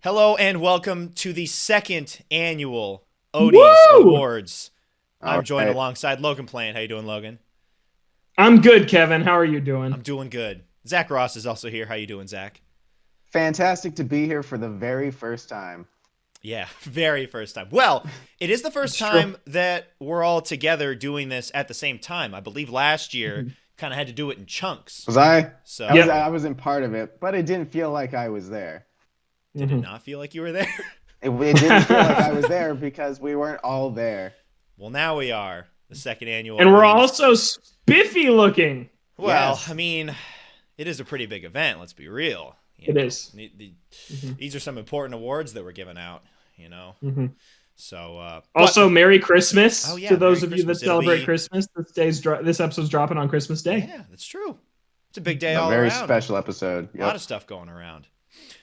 Hello and welcome to the second annual Odies Woo! Awards. All I'm joined right. alongside Logan Plant. How you doing, Logan? I'm good, Kevin. How are you I'm doing? doing good. Zach Rost is also here. How you doing, Zach? Fantastic to be here for the very first time. Yeah, very first time. Well, it is the first It's true. time that we're all together doing this at the same time. I believe last year Mhm. kind of had to do it in chunks. Was I? I was So, Yep. I was in part of it, but it didn't feel like I was there. did it Mhm. not feel like you were there? It didn't feel like I was there because we weren't all there. Well, now we are. The second annual And we're Odies. also spiffy looking. Well, Yes. I mean, it is a pretty big event, let's be real. It is. Mhm. These are some important awards that we're giving out, Mhm. So, Also, Merry Christmas Oh, yeah, to those Merry of you that Christmas. It'll celebrate be- Christmas. This episode's dropping on Christmas Day. yeah, that's true. It's a big day A all very around. special episode. A lot Yep. of stuff going around.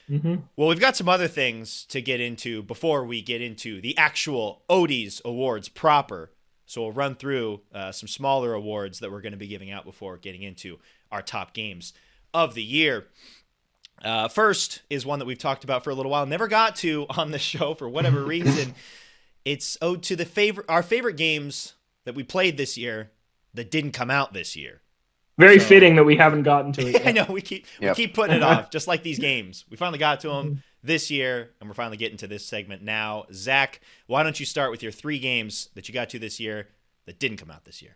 hmm Well, we've got some other things to get into before we get into the actual Odies Awards proper. So we'll run through some smaller awards that we're going to be giving out before getting into our top games of the year. First is one that we've talked about for a little while, never got to on the show for whatever reason. It's owed to our favorite games that we played this year that didn't come out this year. Very So- fitting that we haven't gotten to it I yet. know we keep Yep. putting it off, just like these games. We finally got to them this year, and we're finally getting to this segment now. Zach, why don't you start with your 3 games that you got to this year that didn't come out this year?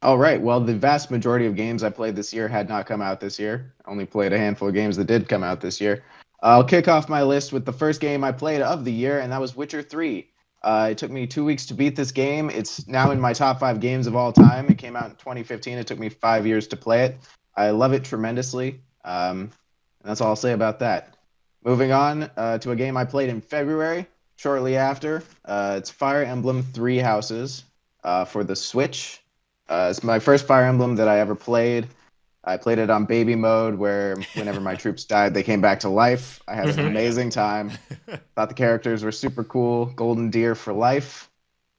All right. Well, the vast majority of games I played this year had not come out this year. I only played a handful of games that did come out this year. I'll kick off my list with the first game I played of the year, and that was Witcher 3. It took me 2 weeks to beat this game. It's now in my top 5 games of all time. It came out in 2015. It took me 5 years to play it. I love it tremendously. And that's all I'll say about that. Moving on to a game I played in February, shortly after. It's Fire Emblem Three Houses for the Switch. It's my first Fire Emblem that I ever played. I played it on baby mode, where whenever my troops died, they came back to life. I had an Mhm. amazing time. Thought the characters were super cool. Golden Deer for life.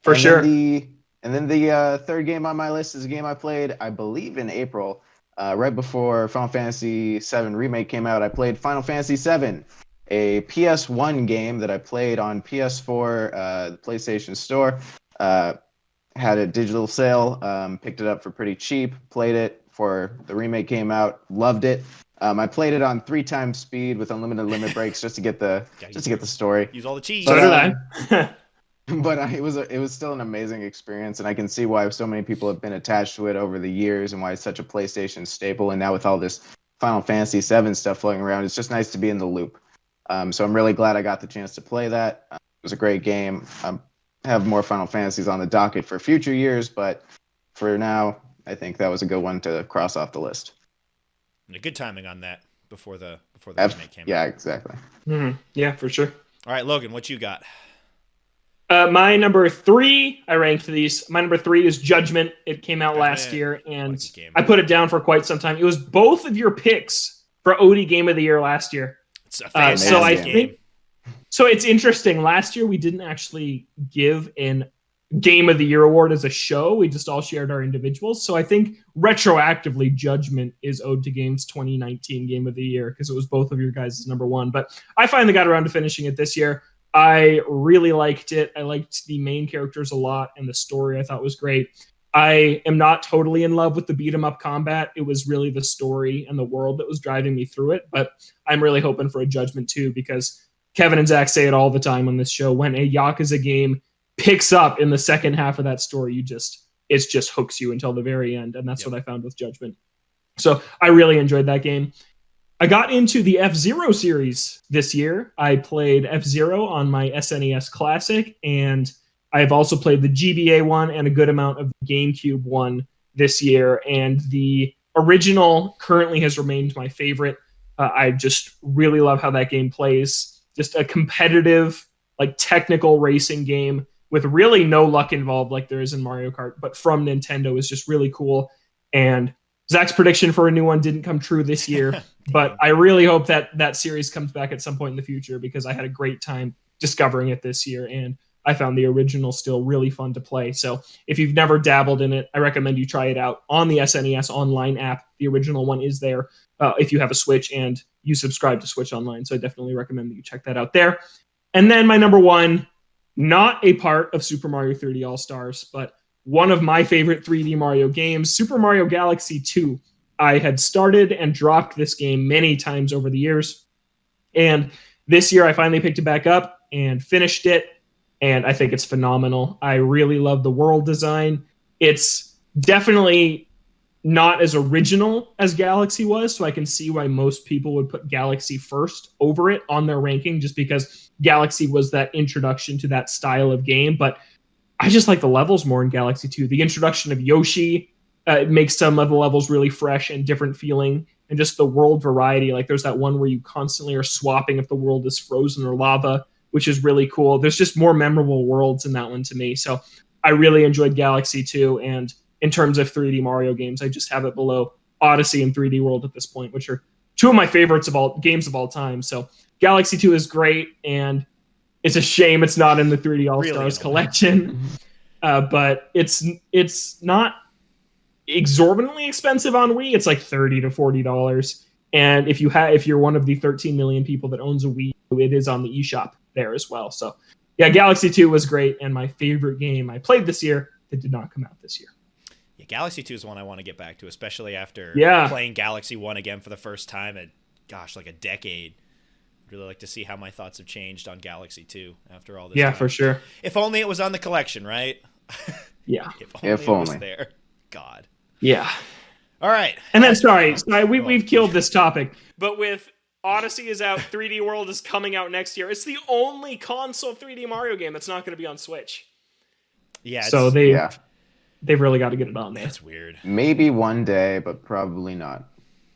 For And sure. then the third game on my list is a game I played, I believe, in April, right before Final Fantasy VII Remake came out. I played Final Fantasy VII, a PS1 game that I played on PS4, the PlayStation Store. Had a digital sale, picked it up for pretty cheap, played it before the remake came out, loved it. I played it on 3 times speed with unlimited limit breaks just to get the story. Use all the cheese. So But, did I. But it was still an amazing experience, and I can see why so many people have been attached to it over the years, and why it's such a PlayStation staple. And now with all this Final Fantasy VII stuff floating around, it's just nice to be in the loop. So I'm really glad I got the chance to play that. It was a great game. I have more Final Fantasies on the docket for future years, but for now, I think that was a good one to cross off the list. Good timing on that before the remake came Yeah, out. exactly. Yeah, for sure. All right, Logan, what you got? My number 3, I ranked these. My number 3 is Judgment. It came out last Judgment. year, What a and good game. I put it down for quite some time. It was both of your picks for Odie Game of the Year last year. It's a So fantastic I game. think so. It's interesting. Last year we didn't actually give an Game of the Year award as a show. We just all shared our individuals. So I think retroactively, Judgment is owed to Game's 2019 Game of the Year because it was both of your guys' number 1. But I finally got around to finishing it this year. I really liked it. I liked the main characters a lot, and the story I thought was great. I am not totally in love with the beat 'em up combat. It was really the story and the world that was driving me through it. But I'm really hoping for a Judgment too, because Kevin and Zach say it all the time on this show. When a Yakuza game picks up in the second half of that story, it just hooks you until the very end. And that's Yep. what I found with Judgment. So I really enjoyed that game. I got into the F-Zero series this year. I played F-Zero on my SNES Classic, and I've also played the GBA one and a good amount of the GameCube one this year. And the original currently has remained my favorite. I just really love how that game plays. Just a competitive, like technical racing game with really no luck involved like there is in Mario Kart, but from Nintendo is just really cool. And Zach's prediction for a new one didn't come true this year, but I really hope that that series comes back at some point in the future because I had a great time discovering it this year, and I found the original still really fun to play. So if you've never dabbled in it, I recommend you try it out on the SNES Online app. The original one is there if you have a Switch and you subscribe to Switch Online. So I definitely recommend that you check that out there. And then my number one, not a part of Super Mario 3D All-Stars, but one of my favorite 3D Mario games, Super Mario Galaxy 2. I had started and dropped this game many times over the years. And this year I finally picked it back up and finished it. And I think it's phenomenal. I really love the world design. It's definitely not as original as Galaxy was, so I can see why most people would put Galaxy first over it on their ranking, just because Galaxy was that introduction to that style of game. But I just like the levels more in Galaxy 2. The introduction of Yoshi makes some of the levels really fresh and different feeling, and just the world variety. Like there's that one where you constantly are swapping if the world is frozen or lava, which is really cool. There's just more memorable worlds in that one to me. So I really enjoyed Galaxy 2. And in terms of 3D Mario games, I just have it below Odyssey and 3D World at this point, which are two of my favorites of all games of all time. So Galaxy 2 is great, and it's a shame it's not in the 3D All-Stars collection. But it's not exorbitantly expensive on Wii. It's like $30 to $40. And if you're one of the 13 million people that owns a Wii, it is on the eShop there as well. So yeah, Galaxy 2 was great, and my favorite game I played this year that did not come out this year. Yeah, Galaxy 2 is one I want to get back to, especially after playing Galaxy 1 again for the first time in, like a decade. I'd really like to see how my thoughts have changed on Galaxy 2 after all this time. For sure. If only it was on the collection, right? Yeah. If only it was there. God. Yeah. All right. And then, sorry, we've killed this topic. But with Odyssey is out, 3D World is coming out next year. It's the only console 3D Mario game that's not going to be on Switch. Yeah. So they've really got to get it on there. That's weird. Maybe one day, but probably not.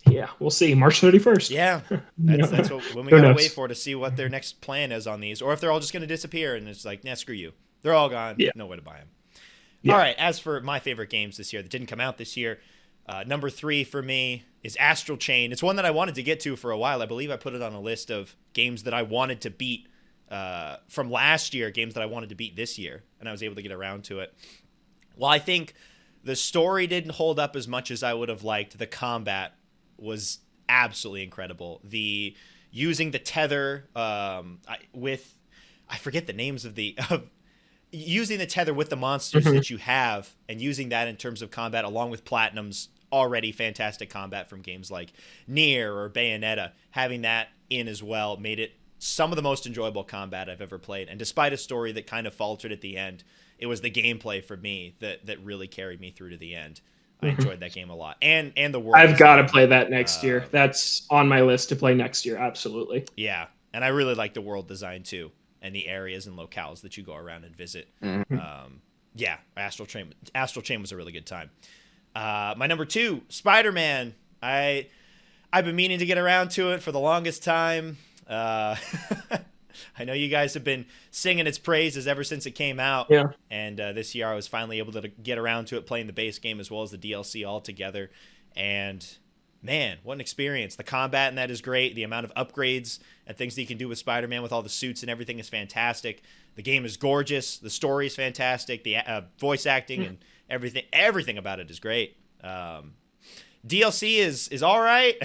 Yeah, we'll see. March 31st. Yeah. That's when we got to wait for to see what their next plan is on these, or if they're all just going to disappear and it's like, nah, screw you. They're all gone. Yeah. No way to buy them. Yeah. All right. As for my favorite games this year that didn't come out this year, number 3 for me is Astral Chain. It's one that I wanted to get to for a while. I believe I put it on a list of games that I wanted to beat from last year, games that I wanted to beat this year, and I was able to get around to it. While I think the story didn't hold up as much as I would have liked, the combat was absolutely incredible. Using the tether with, I forget the names of using the tether with the monsters that you have, and using that in terms of combat along with Platinum's already fantastic combat from games like Nier or Bayonetta, having that in as well made it some of the most enjoyable combat I've ever played. And despite a story that kind of faltered at the end, it was the gameplay for me that really carried me through to the end. I enjoyed that game a lot. And the world. I've got to play that next year. That's on my list to play next year. Absolutely. Yeah. And I really like the world design too, and the areas and locales that you go around and visit. Yeah, Astral Chain was a really good time. My number 2, Spider-Man. I've been meaning to get around to it for the longest time. I know you guys have been singing its praises ever since it came out. Yeah. And this year I was finally able to get around to it, playing the base game as well as the DLC all together. And man, what an experience. The combat in that is great. The amount of upgrades and things that you can do with Spider-Man with all the suits and everything is fantastic. The game is gorgeous. The story is fantastic. The voice acting and everything about it is great. DLC is all right.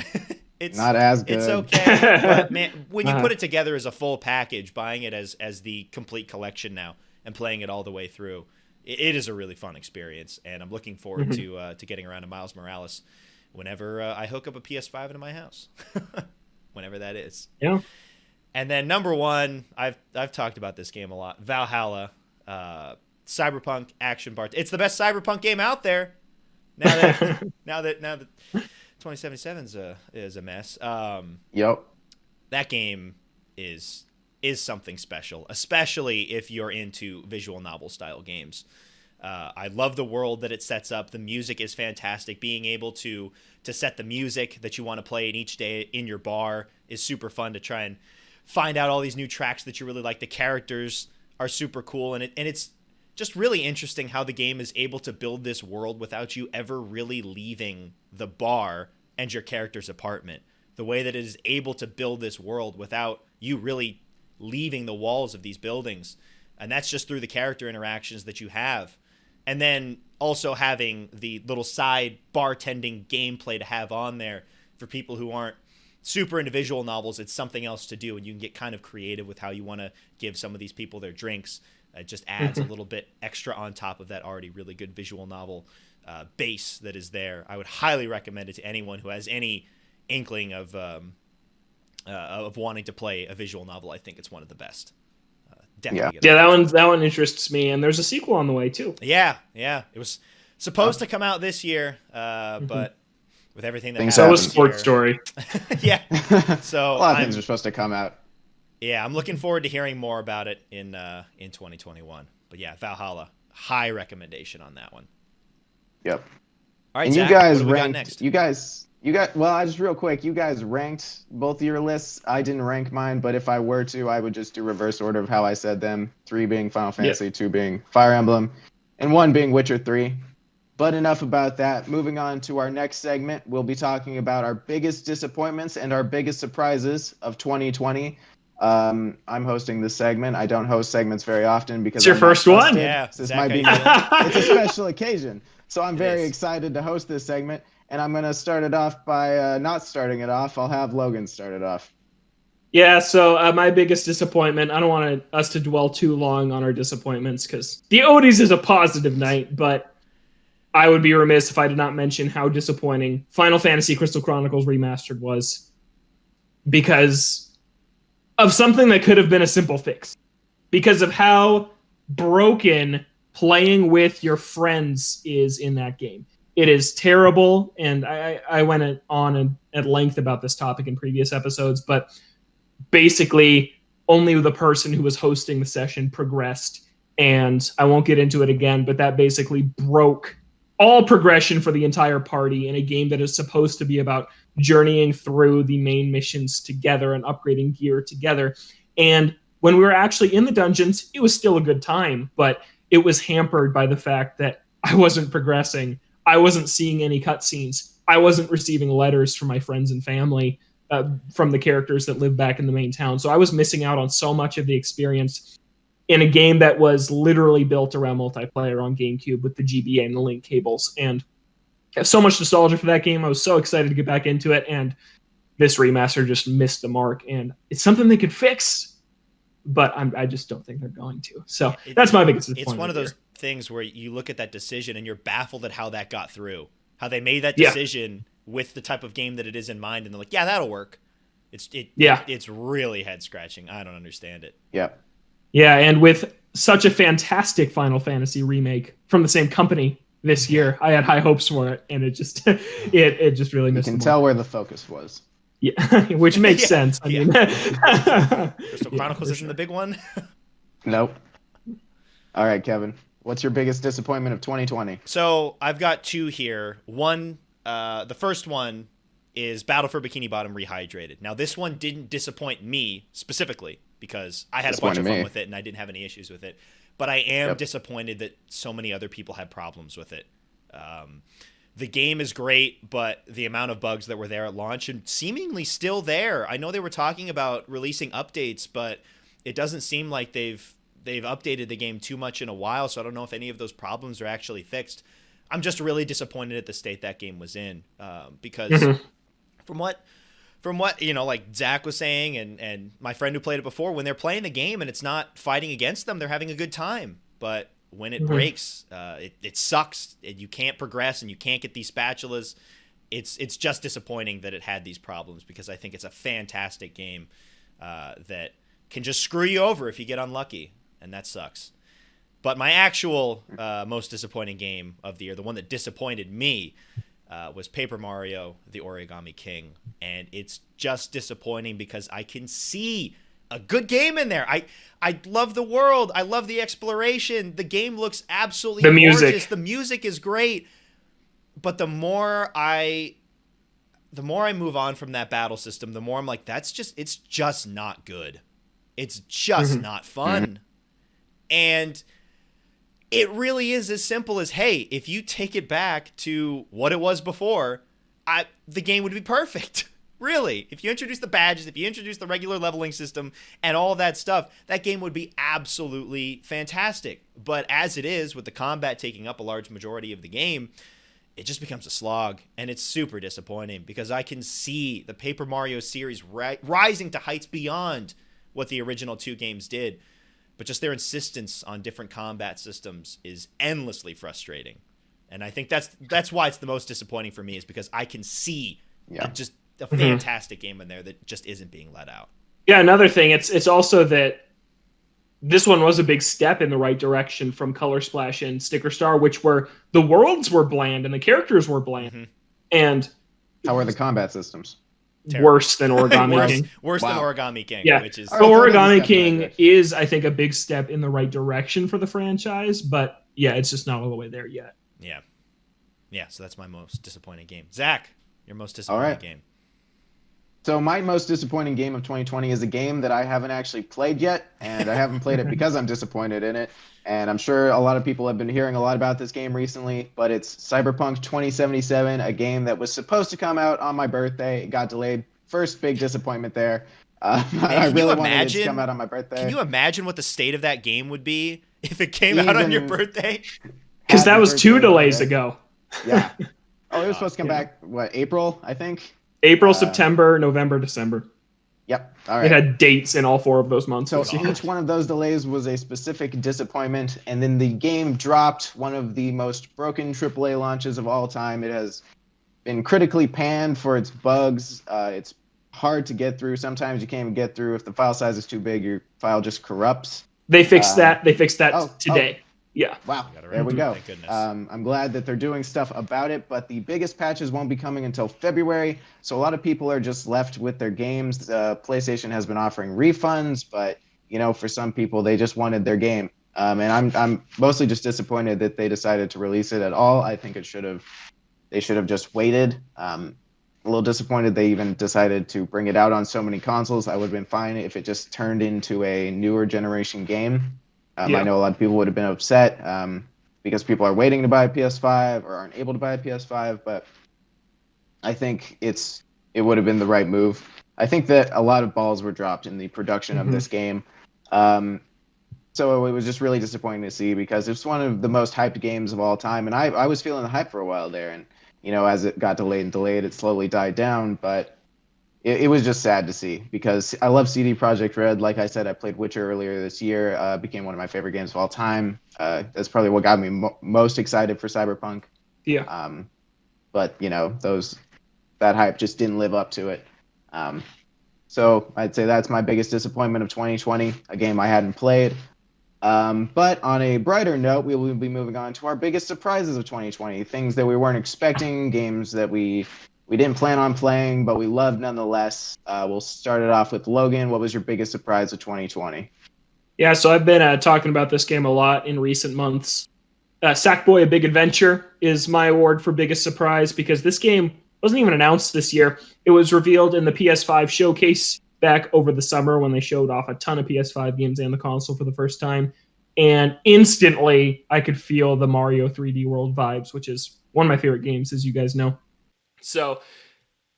It's not as good. It's okay. But man, when you put it together as a full package, buying it as the complete collection now and playing it all the way through, it is a really fun experience. And I'm looking forward to getting around to Miles Morales whenever I hook up a PS5 into my house, whenever that is. Yeah. And then number 1, I've talked about this game a lot. Valhalla, Cyberpunk Action Bar. It's the best Cyberpunk game out there. Now that 2077 is a mess. Yep. That game is something special, especially if you're into visual novel style games. I love the world that it sets up. The music is fantastic. Being able to set the music that you want to play in each day in your bar is super fun, to try and find out all these new tracks that you really like. The characters are super cool, and it's just really interesting how the game is able to build this world without you ever really leaving the bar and your character's apartment. The way that it is able to build this world without you really leaving the walls of these buildings And that's just through the character interactions that you have. And then also having the little side bartending gameplay to have on there for people who aren't super into visual novels. It's something else to do, and you can get kind of creative with how you want to give some of these people their drinks. It just adds a little bit extra on top of that already really good visual novel base that is there. I would highly recommend it to anyone who has any inkling of wanting to play a visual novel. I think it's one of the best. Definitely. Yeah, that one interests me, and there's a sequel on the way too. Yeah. It was supposed to come out this year, but with everything that so was Sports Story. Yeah. So a lot of things are supposed to come out. Yeah, I'm looking forward to hearing more about it in 2021. But yeah, Valhalla, high recommendation on that one. Yep. All right, and Zach, you guys what do we got ranked. next? Well, I just real quick. You guys ranked both of your lists. I didn't rank mine, but if I were to, I would just do reverse order of how I said them. 3 being Final Fantasy, 2 being Fire Emblem, and 1 being Witcher 3. But enough about that. Moving on to our next segment, we'll be talking about our biggest disappointments and our biggest surprises of 2020. I'm hosting this segment. I don't host segments very often because it's your first one. Yeah, this might be it's a special occasion. So I'm very excited to host this segment, and I'm going to start it off by not starting it off. I'll have Logan start it off. Yeah, so my biggest disappointment, I don't want us to dwell too long on our disappointments because the Odies is a positive night, but I would be remiss if I did not mention how disappointing Final Fantasy Crystal Chronicles Remastered was because of something that could have been a simple fix. Because of how broken playing with your friends is in that game. It is terrible, and I went on at length about this topic in previous episodes, but basically only the person who was hosting the session progressed, and I won't get into it again, but that basically broke all progression for the entire party in a game that is supposed to be about journeying through the main missions together and upgrading gear together. And when we were actually in the dungeons, it was still a good time, but it was hampered by the fact that I wasn't progressing. I wasn't seeing any cutscenes. I wasn't receiving letters from my friends and family, from the characters that live back in the main town. So I was missing out on so much of the experience in a game that was literally built around multiplayer on GameCube with the GBA and the link cables. And I have so much nostalgia for that game. I was so excited to get back into it, and this remaster just missed the mark. And it's something they could fix, but I just don't think they're going to. So that's my biggest disappointment. It's one of those things where you look at that decision and you're baffled at how that got through, how they made that decision with the type of game that it is in mind, and they're like, yeah, that'll work. It's really head scratching. I don't understand it. Yeah, and with such a fantastic Final Fantasy remake from the same company this year, I had high hopes for it, and it just it just really missed. You can tell where the focus was. Yeah, which makes sense. I mean, Crystal Chronicles isn't the big one. Nope. All right, Kevin, what's your biggest disappointment of 2020? So I've got 2 here. One, the first one is Battle for Bikini Bottom Rehydrated. Now, this one didn't disappoint me specifically because I had a bunch of fun with it and I didn't have any issues with it. But I am disappointed that so many other people had problems with it. The game is great, but the amount of bugs that were there at launch and seemingly still there. I know they were talking about releasing updates, but it doesn't seem like they've updated the game too much in a while, so I don't know if any of those problems are actually fixed. I'm just really disappointed at the state that game was in, because from what like Zach was saying and my friend who played it before, when they're playing the game and it's not fighting against them, they're having a good time. But when it breaks, it sucks. You can't progress and you can't get these spatulas. It's just disappointing that it had these problems because I think it's a fantastic game that can just screw you over if you get unlucky, and that sucks. But my actual most disappointing game of the year, the one that disappointed me, was Paper Mario: The Origami King, and it's just disappointing because I can see a good game in there. I love the world. I love the exploration. The game looks absolutely gorgeous. The music is great. But the more I move on from that battle system, the more I'm like, it's just not good. It's just not fun. And it really is as simple as, hey, if you take it back to what it was before, the game would be perfect. Really, if you introduce the badges, if you introduce the regular leveling system and all that stuff, that game would be absolutely fantastic. But as it is, with the combat taking up a large majority of the game, it just becomes a slog, and it's super disappointing because I can see the Paper Mario series rising to heights beyond what the original 2 games did. But just their insistence on different combat systems is endlessly frustrating. And I think that's why it's the most disappointing for me, is because I can see just a fantastic game in there that just isn't being let out. Yeah, another thing, it's also that this one was a big step in the right direction from Color Splash and Sticker Star, which were the worlds were bland and the characters were bland. And how are the combat systems? Worse than Origami King. Worse than Origami King, yeah. which is so Origami King is, I think, a big step in the right direction for the franchise, but yeah, it's just not all the way there yet. Yeah, so that's my most disappointing game. Zach, your most disappointing game. So my most disappointing game of 2020 is a game that I haven't actually played yet, and I haven't played it because I'm disappointed in it. And I'm sure a lot of people have been hearing a lot about this game recently, but it's Cyberpunk 2077, a game that was supposed to come out on my birthday. It got delayed. First big disappointment there. I really wanted it to come out on my birthday. Can you imagine what the state of that game would be if it came out on your birthday? Because that was 2 delays ago. Yeah. Oh, it was supposed to come back, April, I think? April, September, November, December. Yep. All right. It had dates in all 4 of those months. So each one of those delays was a specific disappointment, and then the game dropped, one of the most broken AAA launches of all time. It has been critically panned for its bugs. It's hard to get through. Sometimes you can't even get through. If the file size is too big, your file just corrupts. They fixed that. They fixed that today. Yeah. Wow. There we go. Thank goodness. I'm glad that they're doing stuff about it, but the biggest patches won't be coming until February. So a lot of people are just left with their games. PlayStation has been offering refunds, but for some people, they just wanted their game. And I'm mostly just disappointed that they decided to release it at all. I think they should have just waited. A little disappointed they even decided to bring it out on so many consoles. I would have been fine if it just turned into a newer generation game. I know a lot of people would have been upset because people are waiting to buy a PS5 or aren't able to buy a PS5, but I think it would have been the right move. I think that a lot of balls were dropped in the production of this game. So it was just really disappointing to see because it's one of the most hyped games of all time, and I was feeling the hype for a while there, and as it got delayed, it slowly died down, but it was just sad to see because I love CD Projekt Red. Like I said, I played Witcher earlier this year. Became one of my favorite games of all time. That's probably what got me most excited for Cyberpunk. Yeah. But that hype just didn't live up to it. So I'd say that's my biggest disappointment of 2020. A game I hadn't played. But on a brighter note, we will be moving on to our biggest surprises of 2020. Things that we weren't expecting. Games that we didn't plan on playing, but we loved nonetheless. We'll start it off with Logan. What was your biggest surprise of 2020? Yeah, so I've been talking about this game a lot in recent months. Sackboy: A Big Adventure is my award for biggest surprise because this game wasn't even announced this year. It was revealed in the PS5 showcase back over the summer when they showed off a ton of PS5 games and the console for the first time. And instantly, I could feel the Mario 3D World vibes, which is one of my favorite games, as you guys know. So,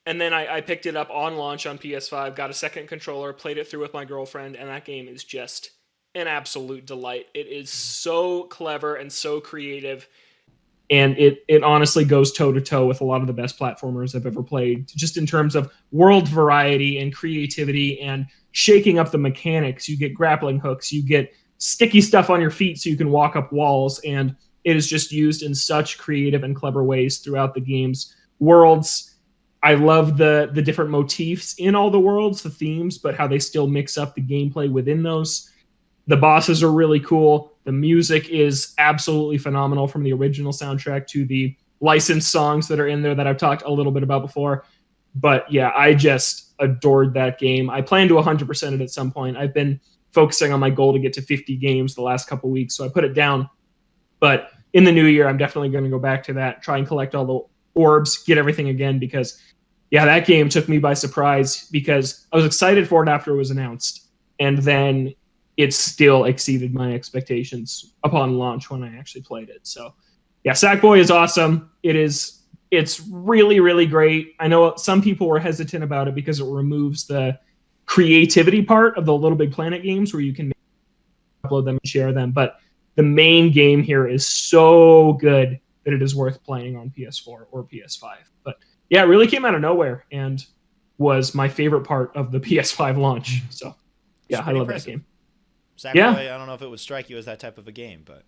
and then I picked it up on launch on PS5, got a second controller, played it through with my girlfriend, and that game is just an absolute delight. It is so clever and so creative, and it honestly goes toe-to-toe with a lot of the best platformers I've ever played, just in terms of world variety and creativity and shaking up the mechanics. You get grappling hooks, you get sticky stuff on your feet so you can walk up walls, and it is just used in such creative and clever ways throughout the game's worlds. I love the different motifs in all the worlds, the themes, but how they still mix up the gameplay within those. The bosses are really cool. The music is absolutely phenomenal, from the original soundtrack to the licensed songs that are in there that I've talked a little bit about before. But yeah, I just adored that game. I plan to 100% it at some point. I've been focusing on my goal to get to 50 games the last couple weeks, so I put it down. But in the new year, I'm definitely going to go back to that, try and collect all the orbs, get everything again, because yeah, that game took me by surprise because I was excited for it after it was announced, and then it still exceeded my expectations upon launch when I actually played it. So yeah, Sackboy is awesome. It is It's really, really great. I know some people were hesitant about it because it removes the creativity part of the Little Big Planet games where you can upload them and share them. But the main game here is so good that it is worth playing on PS4 or PS5. But yeah, it really came out of nowhere and was my favorite part of the PS5 launch. So yeah, I love impressive. That game. Sackboy, I don't know if it would strike you as that type of a game, but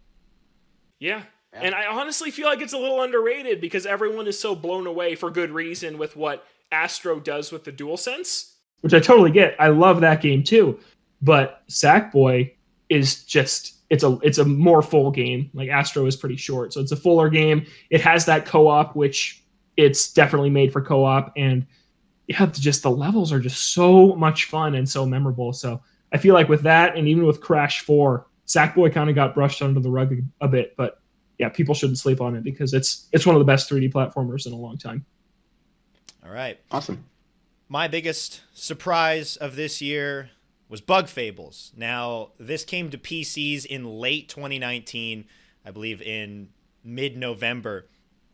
yeah. And I honestly feel like it's a little underrated because everyone is so blown away for good reason with what Astro does with the DualSense. Which I totally get. I love that game too. But Sackboy is just it's a more full game. Like Astro is pretty short. So it's a fuller game. It has that co-op, which it's definitely made for co-op. And yeah, just the levels are just so much fun and so memorable. So I feel like with that and even with Crash 4, Sackboy kind of got brushed under the rug a bit, but yeah, people shouldn't sleep on it because it's one of the best 3D platformers in a long time. All right. Awesome. My biggest surprise of this year was Bug Fables. Now, this came to PCs in late 2019, I believe in mid-November.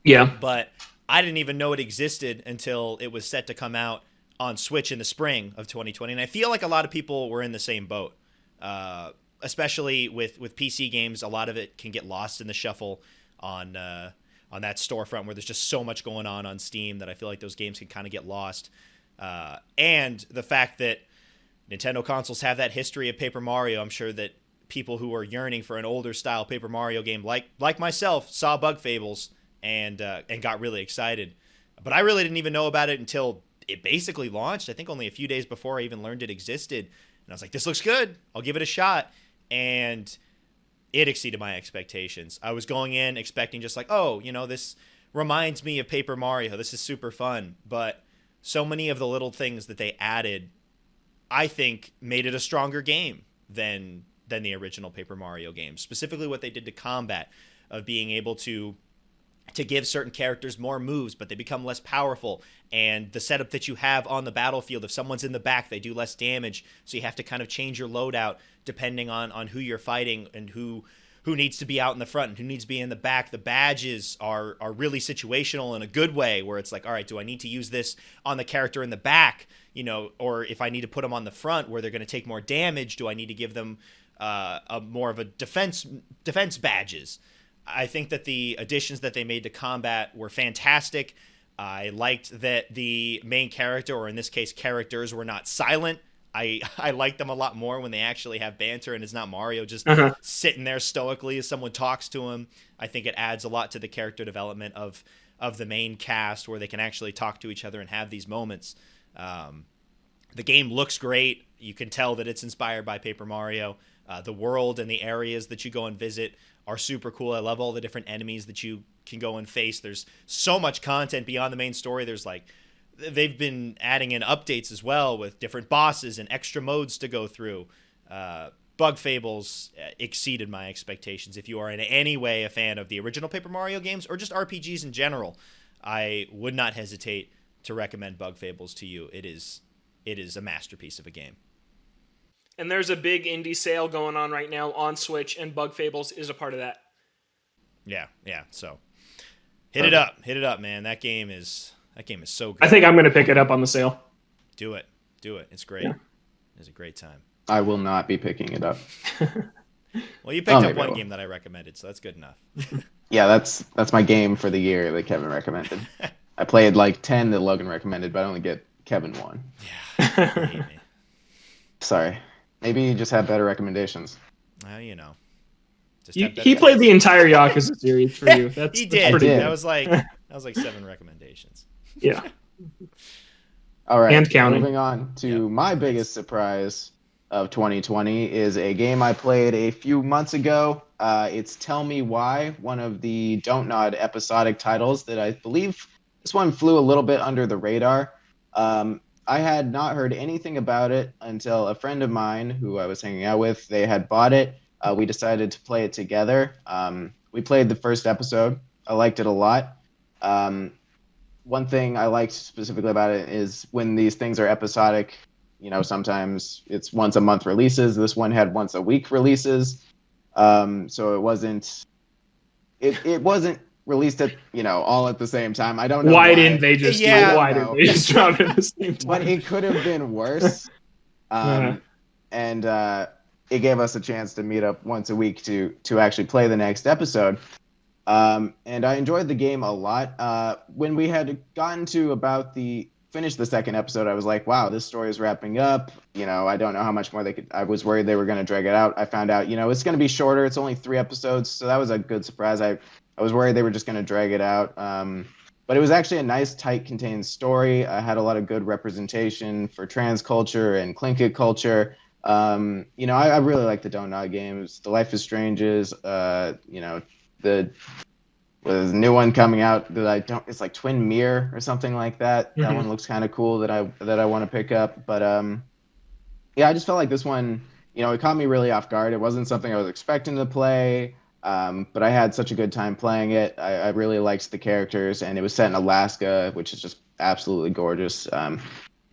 Yeah. But I didn't even know it existed until it was set to come out on Switch in the spring of 2020. And I feel like a lot of people were in the same boat. Especially with PC games, a lot of it can get lost in the shuffle on that storefront where there's just so much going on Steam that I feel like those games can kind of get lost. And the fact that Nintendo consoles have that history of Paper Mario, I'm sure that people who are yearning for an older style Paper Mario game, like myself, saw Bug Fables and got really excited. But I really didn't even know about it until it basically launched. I think only a few days before I even learned it existed. And I was like, this looks good. I'll give it a shot. And it exceeded my expectations. I was going in expecting just like, oh, this reminds me of Paper Mario. This is super fun. But so many of the little things that they added, I think, made it a stronger game than the original Paper Mario game. Specifically what they did to combat, of being able to give certain characters more moves, but they become less powerful. And the setup that you have on the battlefield, if someone's in the back, they do less damage. So you have to kind of change your loadout depending on who you're fighting and who needs to be out in the front and who needs to be in the back. The badges are really situational in a good way, where it's like, all right, do I need to use this on the character in the back? Or if I need to put them on the front where they're going to take more damage, do I need to give them a more of a defense badges? I think that the additions that they made to combat were fantastic. I liked that the main character, or in this case characters, were not silent. I like them a lot more when they actually have banter and it's not Mario just sitting there stoically as someone talks to him. I think it adds a lot to the character development of the main cast, where they can actually talk to each other and have these moments. The game looks great. You can tell that it's inspired by Paper Mario. The world and the areas that you go and visit are super cool. I love all the different enemies that you can go and face. There's so much content beyond the main story. They've been adding in updates as well with different bosses and extra modes to go through. Bug Fables exceeded my expectations. If you are in any way a fan of the original Paper Mario games or just RPGs in general, I would not hesitate to recommend Bug Fables to you. It is a masterpiece of a game. And there's a big indie sale going on right now on Switch, and Bug Fables is a part of that. Yeah. So hit it up, man. That game is so good. I think I'm going to pick it up on the sale. Do it. It's great. Yeah. It's a great time. I will not be picking it up. Well, you picked up one game that I recommended, so that's good enough. Yeah, that's my game for the year that Kevin recommended. I played like 10 that Logan recommended, but I only get Kevin one. Yeah, you hate me. Sorry. Maybe you just have better recommendations. Well, He played the entire Yakuza series for you. He did. That was like 7 recommendations. Yeah. All right. And counting. Moving on to my biggest surprise of 2020 is a game I played a few months ago. It's Tell Me Why, one of the Don't Nod episodic titles that I believe this one flew a little bit under the radar. I had not heard anything about it until a friend of mine who I was hanging out with, they had bought it. We decided to play it together. We played the first episode. I liked it a lot. One thing I liked specifically about it is when these things are episodic, sometimes it's once a month releases. This one had once a week releases. So it wasn't released it, all at the same time. I don't know Why why. didn't they just Yeah. why didn't they just drop it at the same time? But it could have been worse. And it gave us a chance to meet up once a week to actually play the next episode. And I enjoyed the game a lot. When we had gotten to finish the second episode, I was like, wow, this story is wrapping up. I don't know how much more I was worried they were going to drag it out. I found out, it's going to be shorter. It's only 3 episodes. So that was a good surprise. I was worried they were just going to drag it out. But it was actually a nice, tight, contained story. I had a lot of good representation for trans culture and Tlingit culture. I really like the Don't Nod games. The Life is Strange's, there's a new one coming out it's like Twin Mirror or something like that. That one looks kind of cool that I want to pick up. But I just felt like this one, it caught me really off guard. It wasn't something I was expecting to play. But I had such a good time playing it. I really liked the characters, and it was set in Alaska, which is just absolutely gorgeous.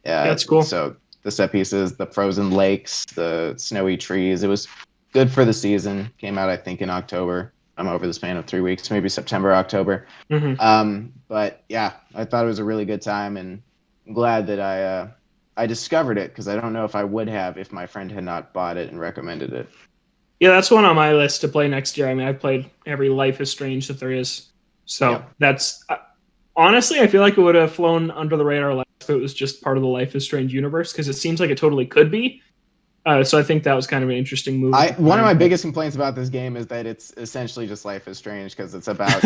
That's cool. So the set pieces, the frozen lakes, the snowy trees, it was good for the season. Came out, I think, in October. I'm over the span of 3 weeks, maybe September, October. But yeah, I thought it was a really good time, and I'm glad that I discovered it, because I don't know if I would have if my friend had not bought it and recommended it. Yeah, that's one on my list to play next year. I mean, I've played every Life is Strange that there is. So that's honestly, I feel like it would have flown under the radar less if it was just part of the Life is Strange universe, because it seems like it totally could be. So I think that was kind of an interesting move. One of my biggest complaints about this game is that it's essentially just Life is Strange, because it's about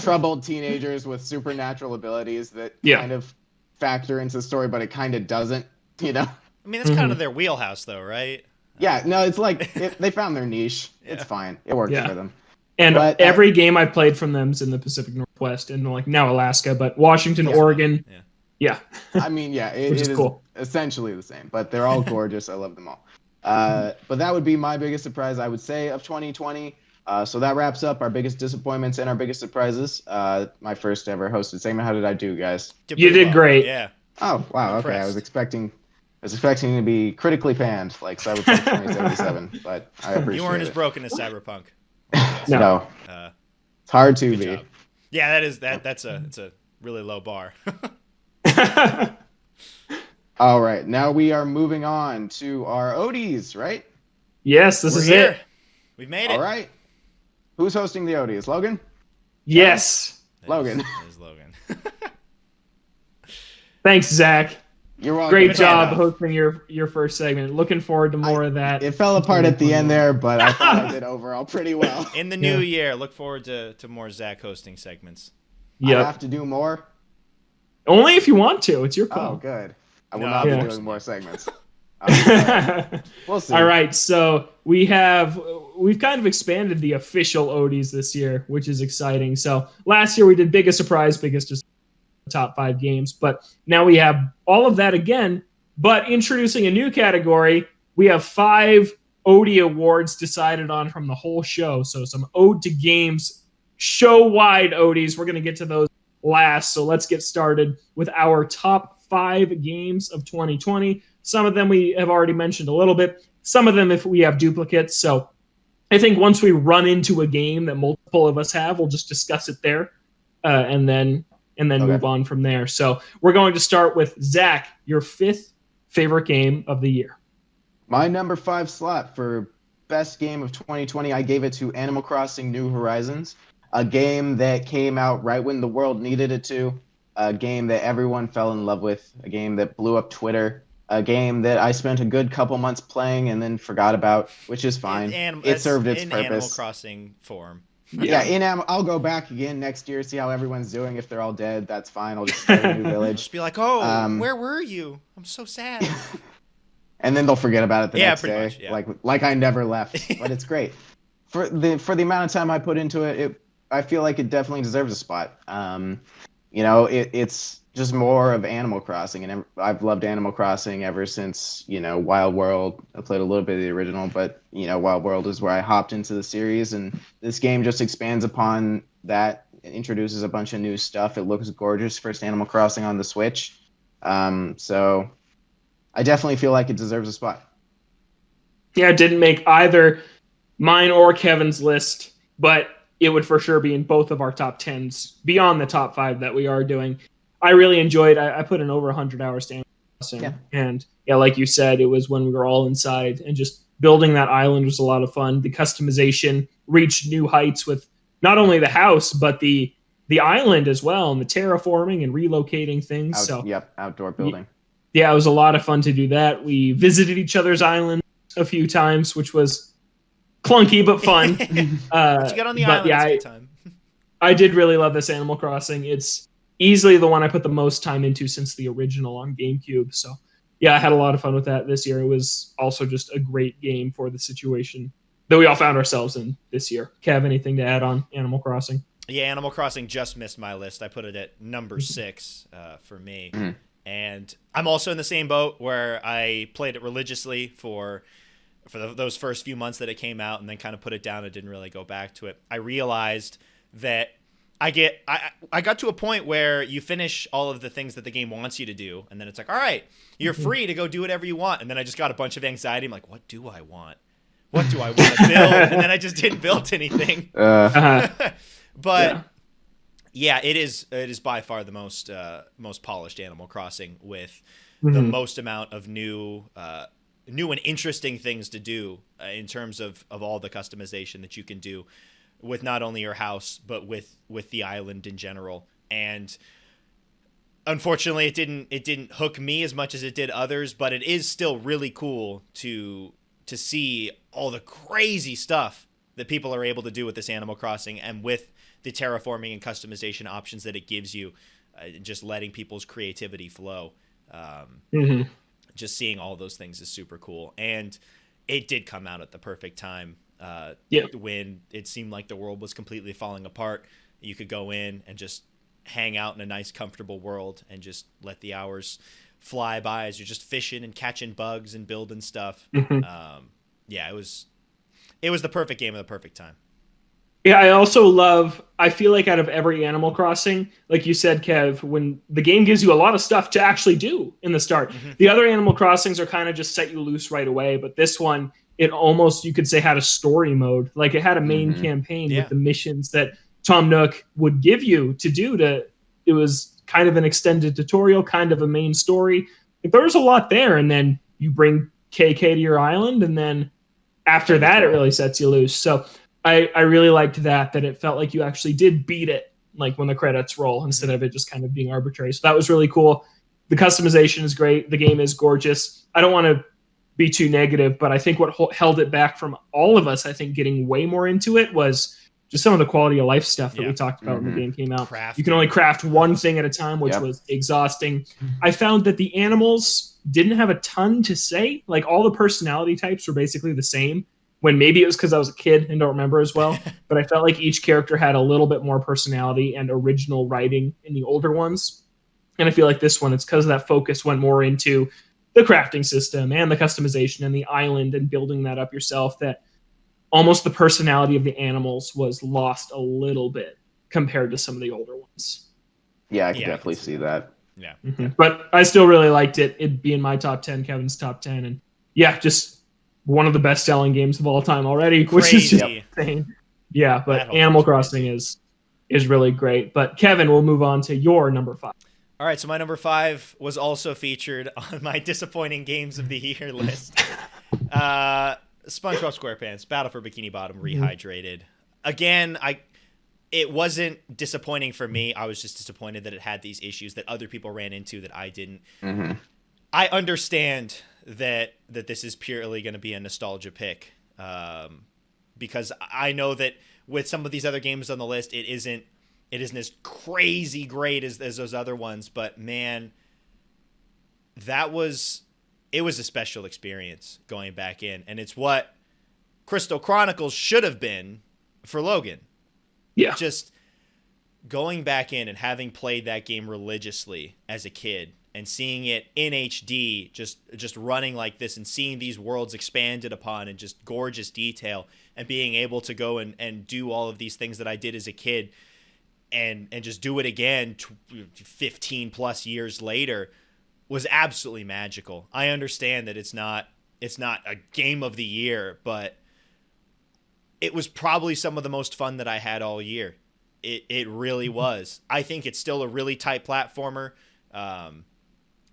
troubled teenagers with supernatural abilities that kind of factor into the story, but it kind of doesn't, I mean, it's kind of their wheelhouse, though, right? Yeah, no, it's like they found their niche. It's fine. It worked for them. And every game I've played from them is in the Pacific Northwest and now Alaska, but Washington, Oregon. Yeah. I mean, it is cool. Essentially the same, but they're all gorgeous. I love them all. But that would be my biggest surprise, I would say, of 2020. So that wraps up our biggest disappointments and our biggest surprises. My first ever hosted segment. How did I do, guys? You did great. Yeah. Oh, wow. Okay. I was expecting to be critically panned like Cyberpunk 2077, but I appreciate it. You weren't as broken as Cyberpunk. No. It's hard to be. Job. Yeah, that's a really low bar. All right. Now we are moving on to our Odies, right? Yes, this is it. We've made it. All right. Who's hosting the Odies? Logan? Yes. Logan. It is Logan. Thanks, Zach. You're welcome. Great job hosting your first segment. Looking forward to more of that. It fell apart at the end there, but I thought I did overall pretty well. In the new year, look forward to more Zach hosting segments. Yeah. I have to do more? Only if you want to. It's your call. Oh, good. I will not be doing more segments. We'll see. All right, so we've kind of expanded the official Odies this year, which is exciting. So last year we did biggest surprise, biggest top 5 games, but now we have all of that again, but introducing a new category. We have 5 Odie awards decided on from the whole show. So some Ode to Games show-wide Odies. We're going to get to those last. So let's get started with our top 5 games of 2020. Some of them we have already mentioned a little bit. Some of them if we have duplicates. So I think once we run into a game that multiple of us have, we'll just discuss it there and then move on from there. So we're going to start with Zach, your 5th favorite game of the year. My number 5 slot for best game of 2020, I gave it to Animal Crossing New Horizons, a game that came out right when the world needed it to, a game that everyone fell in love with, a game that blew up Twitter, a game that I spent a good couple months playing and then forgot about, which is fine. It served its purpose. In Animal Crossing form. Yeah, I'll go back again next year, see how everyone's doing. If they're all dead, that's fine. I'll just start a new village. Just be like, where were you? I'm so sad. And then they'll forget about it the next day, much, yeah. like I never left. But it's great for the amount of time I put into it. I feel like it definitely deserves a spot. It's just more of Animal Crossing, and I've loved Animal Crossing ever since Wild World. I played a little bit of the original, but Wild World is where I hopped into the series, and this game just expands upon that. It introduces a bunch of new stuff. It looks gorgeous. First Animal Crossing on the Switch, so I definitely feel like it deserves a spot. Yeah, it didn't make either mine or Kevin's list, but it would for sure be in both of our top 10s beyond the top 5 that we are doing. I really enjoyed. I put in over 100 hours to Animal Crossing, and yeah, like you said, it was when we were all inside, and just building that island was a lot of fun. The customization reached new heights with not only the house but the island as well, and the terraforming and relocating things. Outdoor building. Yeah, it was a lot of fun to do that. We visited each other's island a few times, which was clunky but fun. But you got on the island. Yeah, it's a good time. I did really love this Animal Crossing. It's easily the one I put the most time into since the original on GameCube. So yeah, I had a lot of fun with that this year. It was also just a great game for the situation that we all found ourselves in this year. Kev, anything to add on Animal Crossing? Yeah, Animal Crossing just missed my list. I put it at number 6 for me. Mm-hmm. And I'm also in the same boat where I played it religiously for those first few months that it came out, and then kind of put it down and didn't really go back to it. I realized that I got to a point where you finish all of the things that the game wants you to do, and then it's like, all right, you're free to go do whatever you want. And then I just got a bunch of anxiety. I'm like, what do I want? What do I want to build? And then I just didn't build anything. But yeah, it is by far the most polished Animal Crossing, with the most amount of new and interesting things to do in terms of all the customization that you can do with not only your house but with the island in general. And unfortunately, it didn't hook me as much as it did others, but it is still really cool to see all the crazy stuff that people are able to do with this Animal Crossing, and with the terraforming and customization options that it gives you, just letting people's creativity flow. Just seeing all those things is super cool. And it did come out at the perfect time. When it seemed like the world was completely falling apart, you could go in and just hang out in a nice, comfortable world and just let the hours fly by as you're just fishing and catching bugs and building stuff. It was the perfect game at the perfect time. Yeah, I feel like out of every Animal Crossing, like you said, Kev, when the game gives you a lot of stuff to actually do in the start. The other Animal Crossings are kind of just set you loose right away, but this one, it almost, you could say, had a story mode. Like, it had a main campaign with the missions that Tom Nook would give you to do. It was kind of an extended tutorial, kind of a main story. Like, there was a lot there, and then you bring KK to your island, and then after that, it really sets you loose. So I really liked that it felt like you actually did beat it, like when the credits roll, instead of it just kind of being arbitrary. So that was really cool. The customization is great. The game is gorgeous. I don't want to be too negative, but I think what held it back from all of us, I think, getting way more into it was just some of the quality of life stuff that we talked about when the game came out. You can only craft one thing at a time, which was exhausting. I found that the animals didn't have a ton to say. Like, all the personality types were basically the same, when maybe it was because I was a kid and don't remember as well. But I felt like each character had a little bit more personality and original writing in the older ones. And I feel like this one, it's because that focus went more into the crafting system and the customization and the island and building that up yourself, that almost the personality of the animals was lost a little bit compared to some of the older ones. Yeah, I can definitely see that. Yeah. But I still really liked it. It'd be in my top 10, Kevin's top 10. And yeah, just one of the best-selling games of all time already, which is just insane. Yeah, but Animal Crossing is really great. But Kevin, we'll move on to your number 5. All right, so my number 5 was also featured on my disappointing games of the year list. SpongeBob SquarePants, Battle for Bikini Bottom Rehydrated. Again, it wasn't disappointing for me. I was just disappointed that it had these issues that other people ran into that I didn't. I understand that this is purely going to be a nostalgia pick, because I know that with some of these other games on the list, it isn't as crazy great as those other ones. But man, it was a special experience going back in, and it's what Crystal Chronicles should have been for Logan. Yeah, just going back in and having played that game religiously as a kid, and seeing it in HD, just running like this, and seeing these worlds expanded upon and just gorgeous detail, and being able to go and do all of these things that I did as a kid, and just do it again 15 plus years later, was absolutely magical. I understand that it's not a game of the year, but it was probably some of the most fun that I had all year. It really was. I think it's still a really tight platformer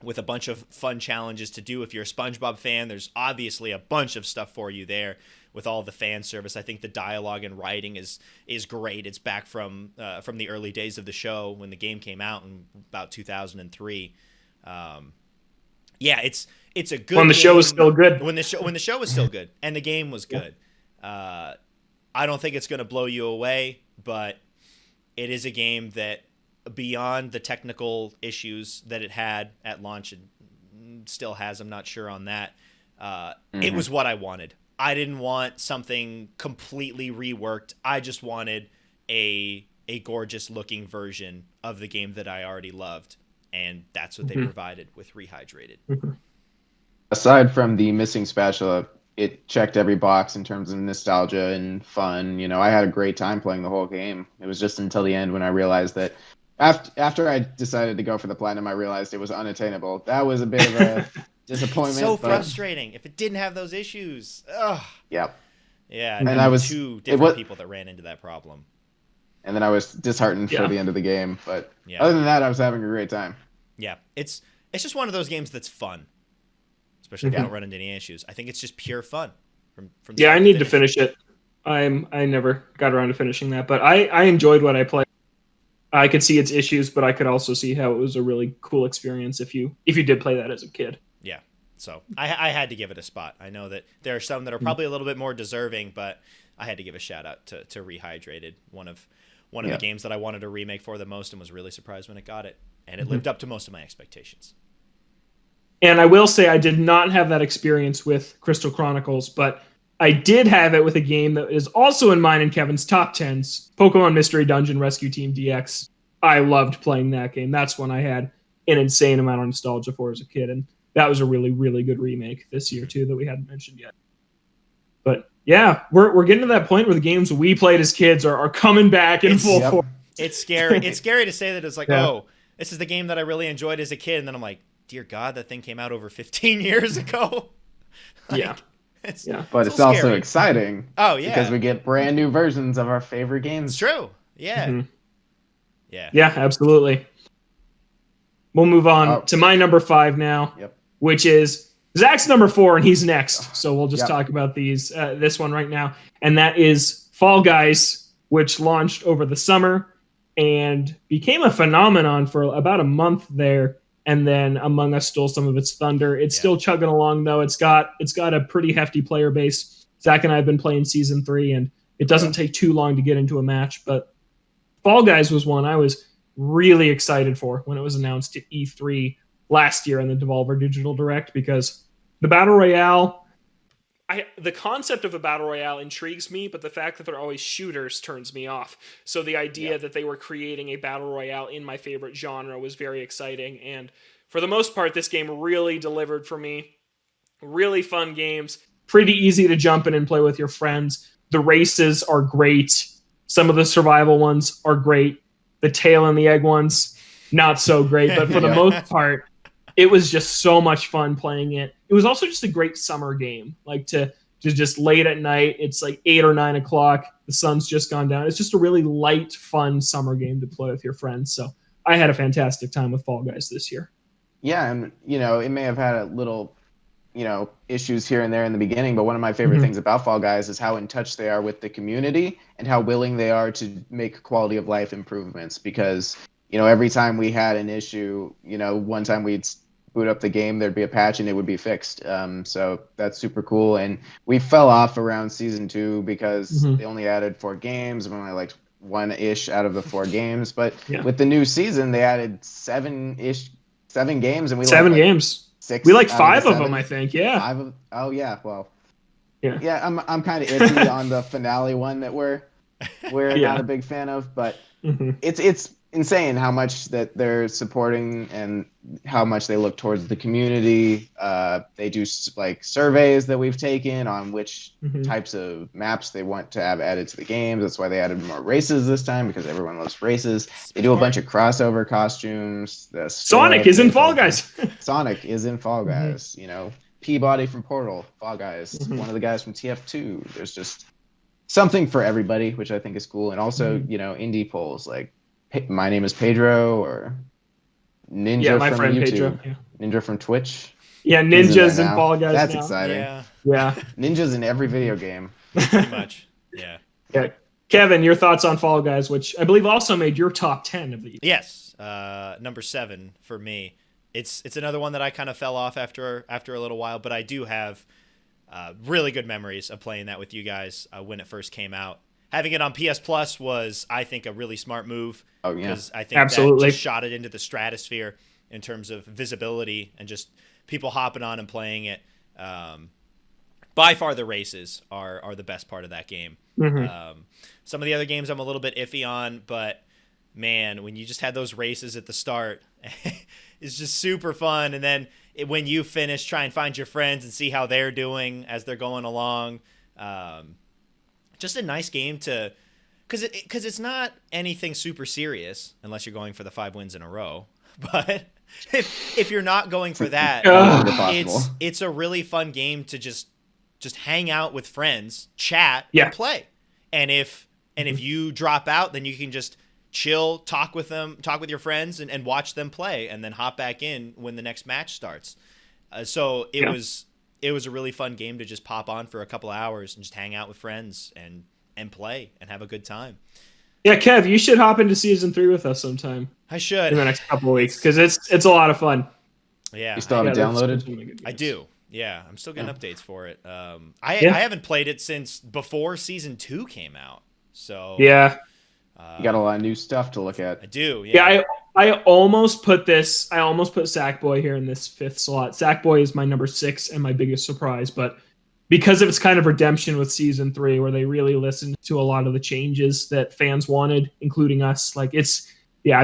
with a bunch of fun challenges to do. If you're a SpongeBob fan, there's obviously a bunch of stuff for you there with all the fan service. I think the dialogue and writing is great. It's back from the early days of the show when the game came out in about 2003. Yeah, it's a good when the game. show was still good. When the show was still good and the game was good. I don't think it's going to blow you away, but it is a game that, beyond the technical issues that it had at launch and still has, I'm not sure on that, it was what I wanted. I didn't want something completely reworked. I just wanted a gorgeous looking version of the game that I already loved, and that's what they provided with Rehydrated. Aside from the missing spatula, it checked every box in terms of nostalgia and fun. I had a great time playing the whole game. It was just until the end when I realized that after I decided to go for the platinum, I realized it was unattainable. That was a bit of a disappointment. So frustrating. If it didn't have those issues. Ugh. Yep. Yeah, and I was two different people that ran into that problem. And then I was disheartened for the end of the game. But other than that, I was having a great time. Yeah, it's just one of those games that's fun. Especially if you don't run into any issues. I think it's just pure fun. From I need to finish it. I never got around to finishing that, but I enjoyed what I played. I could see its issues, but I could also see how it was a really cool experience if you did play that as a kid. Yeah, so I had to give it a spot. I know that there are some that are probably a little bit more deserving, but I had to give a shout out to Rehydrated, one of the games that I wanted a remake for the most, and was really surprised when it got it, and it lived up to most of my expectations. And I will say I did not have that experience with Crystal Chronicles, but I did have it with a game that is also in mine and Kevin's top 10s, Pokemon Mystery Dungeon Rescue Team DX. I loved playing that game. That's one I had an insane amount of nostalgia for as a kid, and that was a really, really good remake this year, too, that we hadn't mentioned yet. But, yeah, we're getting to that point where the games we played as kids are coming back in full force. It's scary. It's scary to say that it's like, oh, this is the game that I really enjoyed as a kid, and then I'm like, dear God, that thing came out over 15 years ago. But it's also exciting. Oh, yeah. Because we get brand new versions of our favorite games. It's true. Yeah. Yeah, absolutely. We'll move on to my number 5 now, which is Zach's number 4, and he's next. So we'll just talk about this one right now. And that is Fall Guys, which launched over the summer and became a phenomenon for about a month there. And then Among Us stole some of its thunder. It's still chugging along, though. It's got a pretty hefty player base. Zach and I have been playing Season 3, and it doesn't take too long to get into a match. But Fall Guys was one I was really excited for when it was announced at E3 last year in the Devolver Digital Direct, because the Battle Royale... the concept of a Battle Royale intrigues me, but the fact that they're always shooters turns me off. So the idea that they were creating a Battle Royale in my favorite genre was very exciting. And for the most part, this game really delivered for me. Really fun games. Pretty easy to jump in and play with your friends. The races are great. Some of the survival ones are great. The tail and the egg ones, not so great. But for the most part, it was just so much fun playing it. It was also just a great summer game, like to just late at night. It's like 8 or 9 o'clock. The sun's just gone down. It's just a really light, fun summer game to play with your friends. So I had a fantastic time with Fall Guys this year. Yeah, and it may have had a little, issues here and there in the beginning, but one of my favorite things about Fall Guys is how in touch they are with the community and how willing they are to make quality of life improvements. Because every time we had an issue, one time we'd boot up the game, there'd be a patch and it would be fixed. So that's super cool. And we fell off around Season 2 because they only added 4 games. We only liked 1-ish out of the 4 games. But with the new season, they added 7 games, and we 7 games. 6. We like 5 of them, I think. Yeah. 5 of. Oh yeah. Well. Yeah. I'm kind of iffy on the finale one that we're not a big fan of, but it's insane how much that they're supporting and how much they look towards the community. They do like surveys that we've taken on which types of maps they want to have added to the games. That's why they added more races this time, because everyone loves races. They do a bunch of crossover costumes. Sonic is in Fall Guys. Sonic is in Fall Guys. Peabody from Portal, Fall Guys. One of the guys from TF2. There's just something for everybody, which I think is cool. And also, indie polls like My Name is Pedro or Ninja my from friend YouTube, Pedro. Yeah, Ninja from Twitch. yeah, He's in there Ninjas and now. Fall Guys That's now. exciting. Yeah, Yeah. Ninjas in every video game. pretty much. Yeah. Yeah. Kevin, your thoughts on Fall Guys, which I believe also made your top 10 of the year. Yes, number 7 for me. It's another one that I kind of fell off after a little while, but I do have really good memories of playing that with you guys when it first came out. Having it on PS Plus was, I think, a really smart move. Oh, yeah. Because I think Absolutely. that just shot it into the stratosphere in terms of visibility and just people hopping on and playing it. By far, the races are the best part of that game. Mm-hmm. Some of the other games I'm a little bit iffy on, but man, when you just had those races at the start, it's just super fun. And then when you finish, try and find your friends and see how they're doing as they're going along. Just a nice game to, because it's not anything super serious unless you're going for the 5 wins in a row. But if you're not going for that, it's a really fun game to just hang out with friends, chat, and play. And if you drop out, then you can just chill, talk with your friends, and watch them play, and then hop back in when the next match starts. So it was a really fun game to just pop on for a couple of hours and just hang out with friends and play and have a good time. Yeah, Kev, you should hop into season 3 with us sometime. I should in the next couple of weeks because it's a lot of fun. Yeah, you still have it downloaded? I do. Yeah, I'm still getting updates for it. I haven't played it since before season 2 came out. So you got a lot of new stuff to look at. I do. Yeah, I almost put Sackboy here in this 5th slot. Sackboy is my number 6 and my biggest surprise, but because of its kind of redemption with season 3, where they really listened to a lot of the changes that fans wanted, including us, I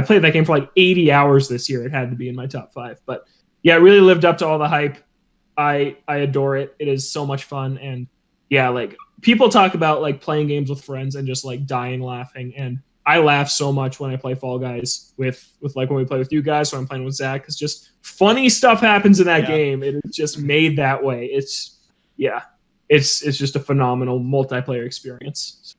played that game for 80 hours this year. It had to be in my top 5, but yeah, it really lived up to all the hype. I adore it. It is so much fun. And yeah, people talk about playing games with friends and just dying laughing. And I laugh so much when I play Fall Guys with when we play with you guys, when I'm playing with Zach, because just funny stuff happens in that game. It is just made that way. It's just a phenomenal multiplayer experience.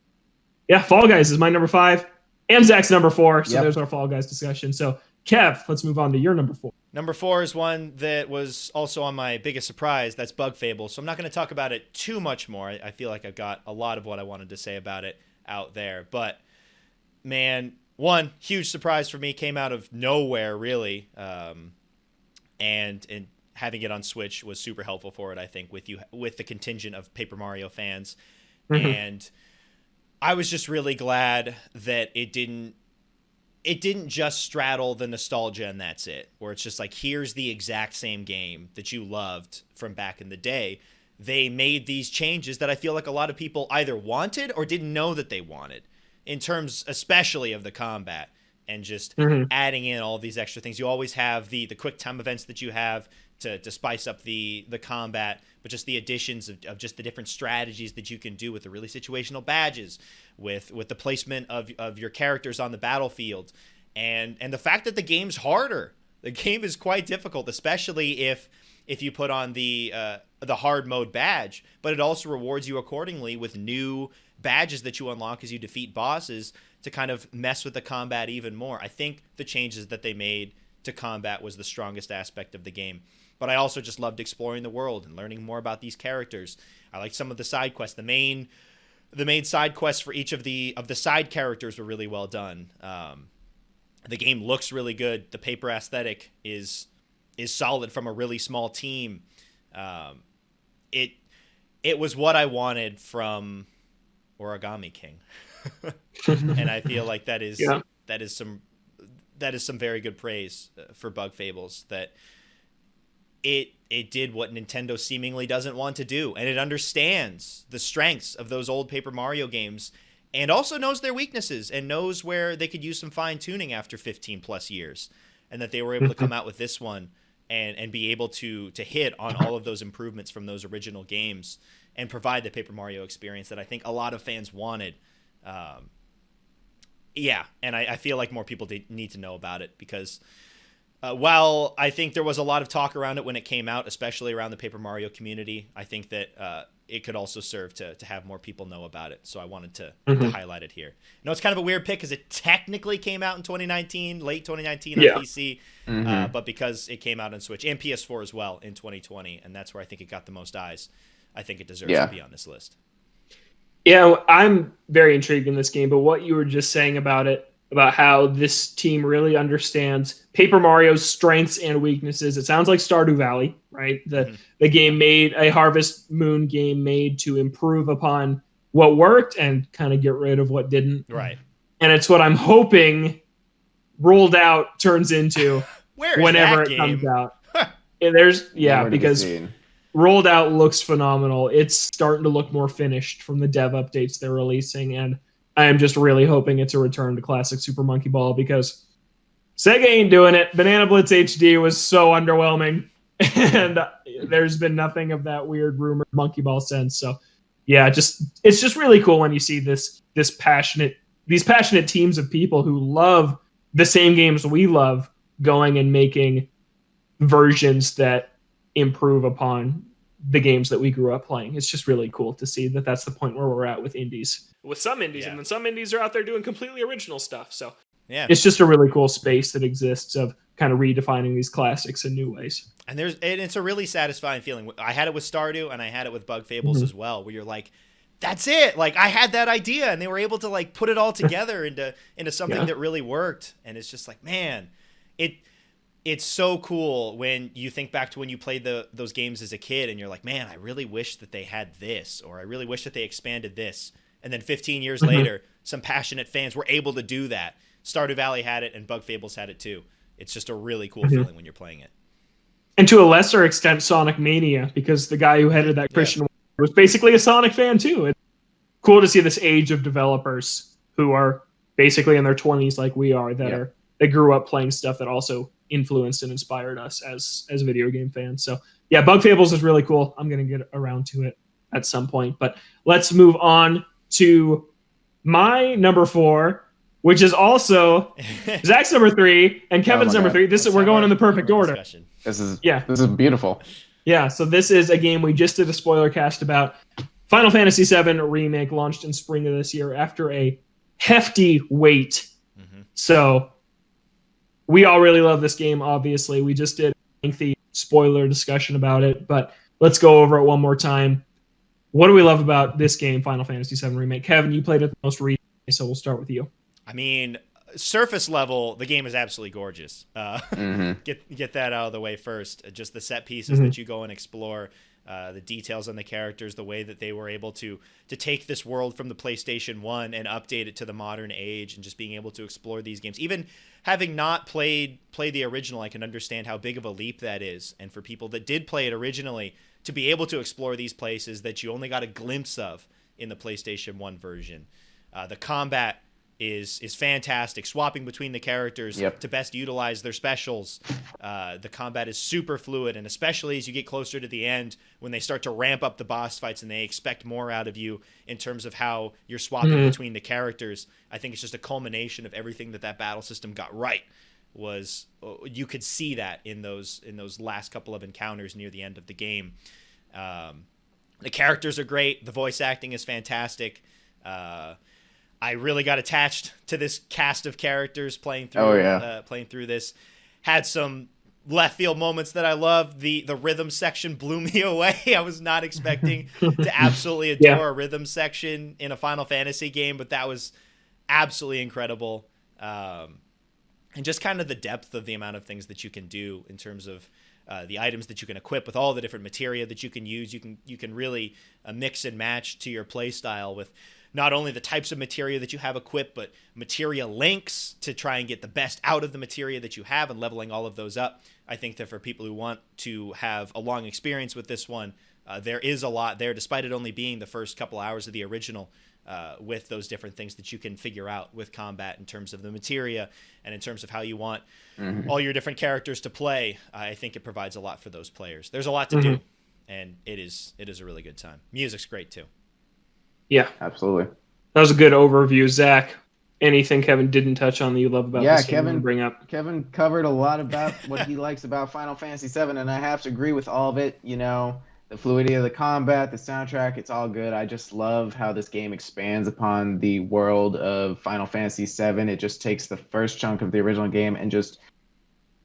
Yeah, Fall Guys is my number 5 and Zach's number 4. So there's our Fall Guys discussion. So Kev, let's move on to your number 4. Number 4 is one that was also on my biggest surprise. That's Bug Fable. So I'm not going to talk about it too much more. I feel like I've got a lot of what I wanted to say about it out there. But man, one huge surprise for me came out of nowhere, really. And having it on Switch was super helpful for it, I think, with the contingent of Paper Mario fans. Mm-hmm. And I was just really glad that it didn't just straddle the nostalgia and that's it, where it's just here's the exact same game that you loved from back in the day. They made these changes that I feel like a lot of people either wanted or didn't know that they wanted, in terms especially of the combat and just adding in all these extra things. You always have the quick time events that you have to spice up the combat, but just the additions of just the different strategies that you can do with the really situational badges, with the placement of your characters on the battlefield, and the fact that the game's harder. The game is quite difficult, especially if you put on the hard mode badge, but it also rewards you accordingly with new badges that you unlock as you defeat bosses to kind of mess with the combat even more. I think the changes that they made to combat was the strongest aspect of the game. But I also just loved exploring the world and learning more about these characters. I liked some of the side quests. The main side quests for each of the side characters were really well done. The game looks really good. The paper aesthetic is solid from a really small team. It was what I wanted from Origami King. And I feel like that is some very good praise for Bug Fables, that it did what Nintendo seemingly doesn't want to do, and it understands the strengths of those old Paper Mario games and also knows their weaknesses and knows where they could use some fine tuning after 15 plus years, and that they were able to come out with this one and be able to hit on all of those improvements from those original games and provide the Paper Mario experience that I think a lot of fans wanted. And I feel like more people need to know about it, because While I think there was a lot of talk around it when it came out, especially around the Paper Mario community, I think that it could also serve to have more people know about it. So I wanted to highlight it here. No, it's kind of a weird pick because it technically came out in 2019, late 2019 on PC, but because it came out on Switch and PS4 as well in 2020, and that's where I think it got the most eyes, I think it deserves to be on this list. Yeah, I'm very intrigued in this game, but what you were just saying about it, about how this team really understands Paper Mario's strengths and weaknesses. It sounds like Stardew Valley, right? The game made a Harvest Moon game made to improve upon what worked and kind of get rid of what didn't. Right. And it's what I'm hoping Rolled Out turns into whenever it comes out. And because Rolled Out looks phenomenal. It's starting to look more finished from the dev updates they're releasing, and I am just really hoping it's a return to classic Super Monkey Ball because Sega ain't doing it. Banana Blitz HD was so underwhelming, and there's been nothing of that weird rumored Monkey Ball sense. So, yeah, it's just really cool when you see these passionate teams of people who love the same games we love going and making versions that improve upon the games that we grew up playing. It's just really cool to see that that's the point where we're at with indies. With some indies, and then some indies are out there doing completely original stuff. So yeah, it's just a really cool space that exists of kind of redefining these classics in new ways. And it's a really satisfying feeling. I had it with Stardew, and I had it with Bug Fables as well, where you're like, that's it. Like, I had that idea, and they were able to like put it all together into something that really worked. And it's just like, man, it's so cool when you think back to when you played those games as a kid, and you're like, man, I really wish that they had this, or I really wish that they expanded this. And then 15 years later, some passionate fans were able to do that. Stardew Valley had it, and Bug Fables had it too. It's just a really cool feeling when you're playing it. And to a lesser extent, Sonic Mania, because the guy who headed that Christian was basically a Sonic fan too. It's cool to see this age of developers who are basically in their 20s like we are, that grew up playing stuff that also influenced and inspired us as video game fans. So yeah, Bug Fables is really cool. I'm going to get around to it at some point, but let's move on to my number 4, which is also Zach's number 3 and Kevin's number 3. We're going in the perfect order. This is beautiful. Yeah, so this is a game we just did a spoiler cast about. Final Fantasy VII Remake launched in spring of this year after a hefty wait. So we all really love this game, obviously. We just did a lengthy spoiler discussion about it, but let's go over it one more time. What do we love about this game, Final Fantasy VII Remake? Kevin, you played it the most recently, so we'll start with you. I mean, surface level, the game is absolutely gorgeous. Get that out of the way first. Just the set pieces that you go and explore, the details on the characters, the way that they were able to take this world from the PlayStation 1 and update it to the modern age, and just being able to explore these games. Even having not played the original, I can understand how big of a leap that is. And for people that did play it originally, to be able to explore these places that you only got a glimpse of in the PlayStation 1 version. The combat is fantastic. Swapping between the characters to best utilize their specials. The combat is super fluid, and especially as you get closer to the end, when they start to ramp up the boss fights and they expect more out of you in terms of how you're swapping between the characters. I think it's just a culmination of everything that battle system got right. You could see that in those last couple of encounters near the end of the game. The characters are great. The voice acting is fantastic. I really got attached to this cast of characters playing through this. Had some left field moments that I loved. The rhythm section blew me away. I was not expecting to absolutely adore a rhythm section in a Final Fantasy game, but that was absolutely incredible. And just kind of the depth of the amount of things that you can do in terms of the items that you can equip with all the different materia that you can use. You can really mix and match to your play style with not only the types of materia that you have equipped, but materia links to try and get the best out of the materia that you have and leveling all of those up. I think that for people who want to have a long experience with this one, there is a lot there, despite it only being the first couple hours of the original, with those different things that you can figure out with combat in terms of the materia and in terms of how you want all your different characters to play. I think it provides a lot for those players. There's a lot to do, and it is a really good time. Music's great too. Yeah, absolutely. That was a good overview, Zach. Anything Kevin didn't touch on that you love about Yeah, this game you wanna bring up? Kevin covered a lot about what he likes about Final Fantasy VII, and I have to agree with all of it. You know, the fluidity of the combat, the soundtrack, it's all good. I just love how this game expands upon the world of Final Fantasy VII. It just takes the first chunk of the original game and just,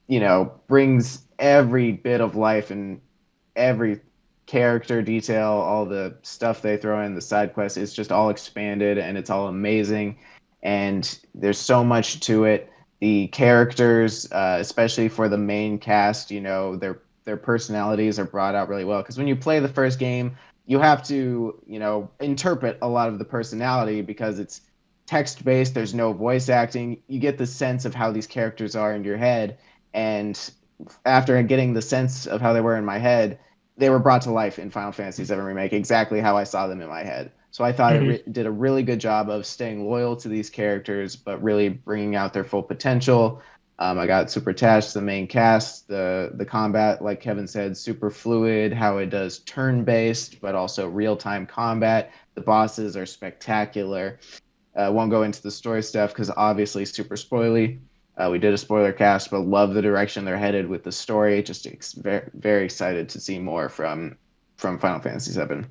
you know, brings every bit of life and every character detail, all the stuff they throw in, the side quests. It's just all expanded and it's all amazing. And there's so much to it. The characters, especially for the main cast, you know, their personalities are brought out really well. Because when you play the first game, you have to, you know, interpret a lot of the personality because it's text-based. There's no voice acting. You get the sense of how these characters are in your head. And after getting the sense of how they were in my head, they were brought to life in Final Fantasy VII Remake exactly how I saw them in my head. So I thought it did a really good job of staying loyal to these characters, but really bringing out their full potential. I got super attached to the main cast. The combat, like Kevin said, super fluid, how it does turn-based, but also real-time combat. The bosses are spectacular. Won't go into the story stuff because obviously super spoily. We did a spoiler cast, but love the direction they're headed with the story. Just very, very excited to see more from Final Fantasy VII.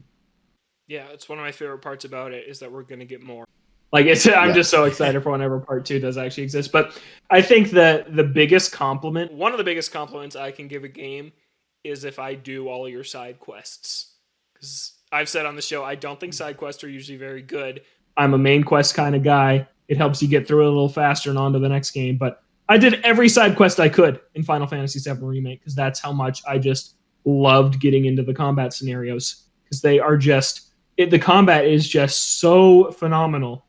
Yeah, it's one of my favorite parts about it is that we're going to get more. Like I'm just so excited for whenever part 2 does actually exist. But I think that the biggest compliment, one of the biggest compliments I can give a game is if I do all your side quests. Because I've said on the show, I don't think side quests are usually very good. I'm a main quest kind of guy. It helps you get through it a little faster and on to the next game. But I did every side quest I could in Final Fantasy VII Remake because that's how much I just loved getting into the combat scenarios. Because they are just... the combat is just so phenomenal.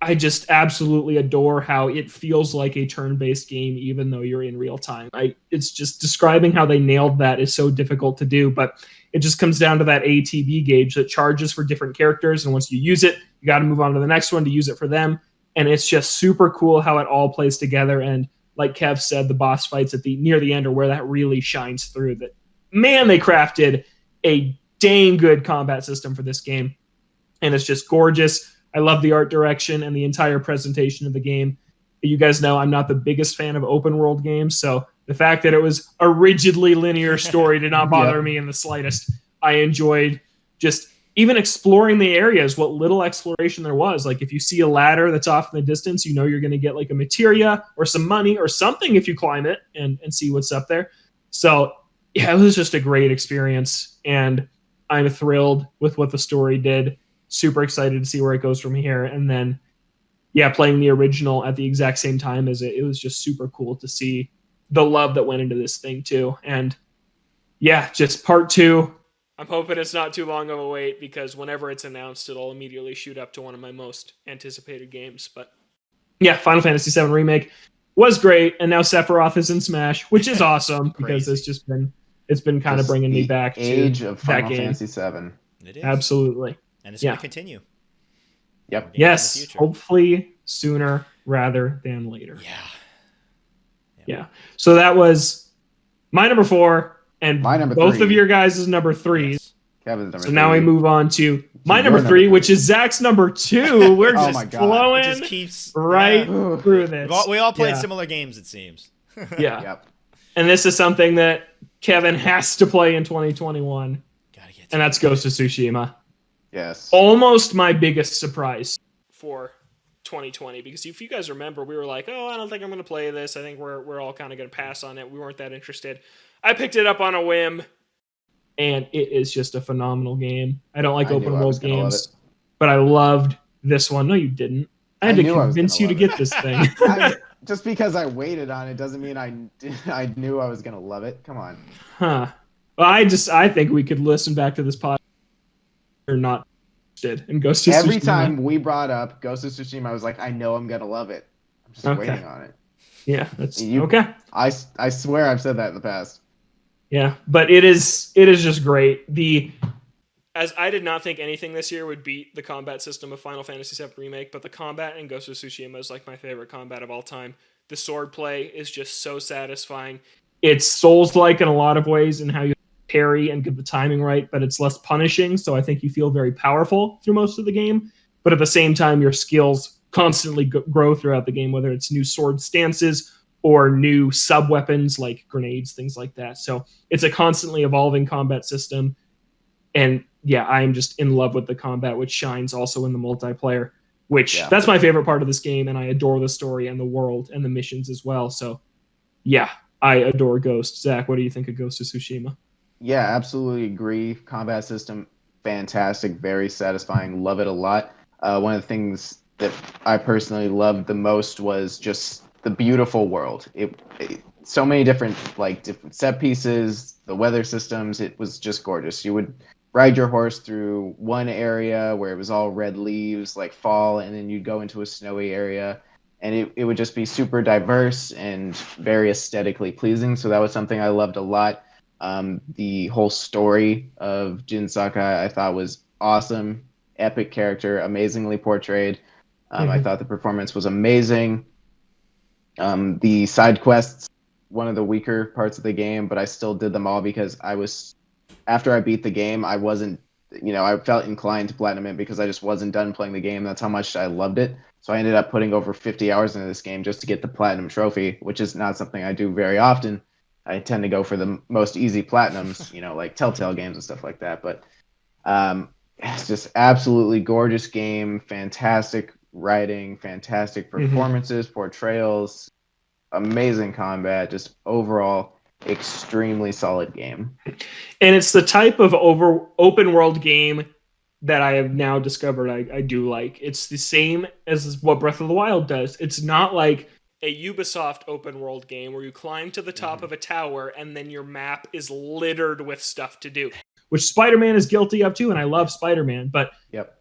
I just absolutely adore how it feels like a turn-based game, even though you're in real time. It's just describing how they nailed that is so difficult to do, but it just comes down to that ATB gauge that charges for different characters, and once you use it, you got to move on to the next one to use it for them. And it's just super cool how it all plays together. And like Kev said, the boss fights at near the end are where that really shines through. That man, they crafted a dang good combat system for this game, and it's just gorgeous. I love the art direction and the entire presentation of the game. You guys know I'm not the biggest fan of open world games, so the fact that it was a rigidly linear story did not bother me in the slightest. I enjoyed just even exploring the areas, what little exploration there was. Like if you see a ladder that's off in the distance, you know you're going to get like a materia or some money or something if you climb it and see what's up there. So yeah, it was just a great experience, and I'm thrilled with what the story did. Super excited to see where it goes from here. And then, yeah, playing the original at the exact same time as it was just super cool to see the love that went into this thing too. And yeah, just part 2. I'm hoping it's not too long of a wait because whenever it's announced, it'll immediately shoot up to one of my most anticipated games. But yeah, Final Fantasy VII Remake was great. And now Sephiroth is in Smash, which is awesome because it's been kind of bringing me back to age of Final that game. Fantasy VII. It is. Absolutely. And it's going to continue. Yep. Yes. Hopefully sooner rather than later. Yeah. So that was my number 4 and my number both 3. of your guys' number 3s. Yes. Kevin's number 3. So now we move on to my number 3, number 3, which is Zach's number 2. We're Oh just my God. flowing It just keeps right Yeah. through this. We all played similar games, it seems. Yeah. Yep. And this is something that Kevin has to play in 2021. Gotta get And that's Ghost of Tsushima. Yes. Almost my biggest surprise. for 2020, because if you guys remember, we were like, oh, I don't think I'm going to play this. I think we're all kind of going to pass on it. We weren't that interested. I picked it up on a whim. And it is just a phenomenal game. I don't like I open knew I was world gonna love games, but I loved this one. No, you didn't. I had to convince you to get this thing. Just because I waited on it doesn't mean I knew I was going to love it. Come on. Huh. Well, I think we could listen back to this podcast or not did and Ghost of Tsushima. Every time we brought up Ghost of Tsushima, I was like, I know I'm going to love it. I'm just waiting on it. Yeah, that's okay. I swear I've said that in the past. Yeah, but it is just great. As I did not think anything this year would beat the combat system of Final Fantasy VII Remake, but the combat in Ghost of Tsushima is like my favorite combat of all time. The sword play is just so satisfying. It's Souls-like in a lot of ways in how you parry and get the timing right, but it's less punishing, so I think you feel very powerful through most of the game. But at the same time, your skills constantly grow throughout the game, whether it's new sword stances or new sub weapons like grenades, things like that. So it's a constantly evolving combat system. And yeah, I'm just in love with the combat, which shines also in the multiplayer, which that's my favorite part of this game. And I adore the story and the world and the missions as well. So yeah, I adore Ghost. Zach, what do you think of Ghost of Tsushima? Yeah, absolutely agree. Combat system, fantastic, very satisfying. Love it a lot. One of the things that I personally loved the most was just the beautiful world. So many different set pieces, the weather systems. It was just gorgeous. You would ride your horse through one area where it was all red leaves, like fall, and then you'd go into a snowy area, and it would just be super diverse and very aesthetically pleasing. So that was something I loved a lot. The whole story of Jin Sakai I thought was awesome. Epic character, amazingly portrayed. I thought the performance was amazing. The side quests, one of the weaker parts of the game, but I still did them all because after I beat the game, I wasn't, I felt inclined to platinum it because I just wasn't done playing the game. That's how much I loved it. So I ended up putting over 50 hours into this game just to get the platinum trophy, which is not something I do very often. I tend to go for the most easy platinums, like Telltale games and stuff like that. But it's just absolutely gorgeous game, fantastic writing, fantastic performances, portrayals, amazing combat, just overall extremely solid game. And it's the type of open world game that I have now discovered I do like. It's the same as what Breath of the Wild does. It's not like a Ubisoft open world game where you climb to the top of a tower and then your map is littered with stuff to do. Which Spider-Man is guilty of too, and I love Spider-Man, but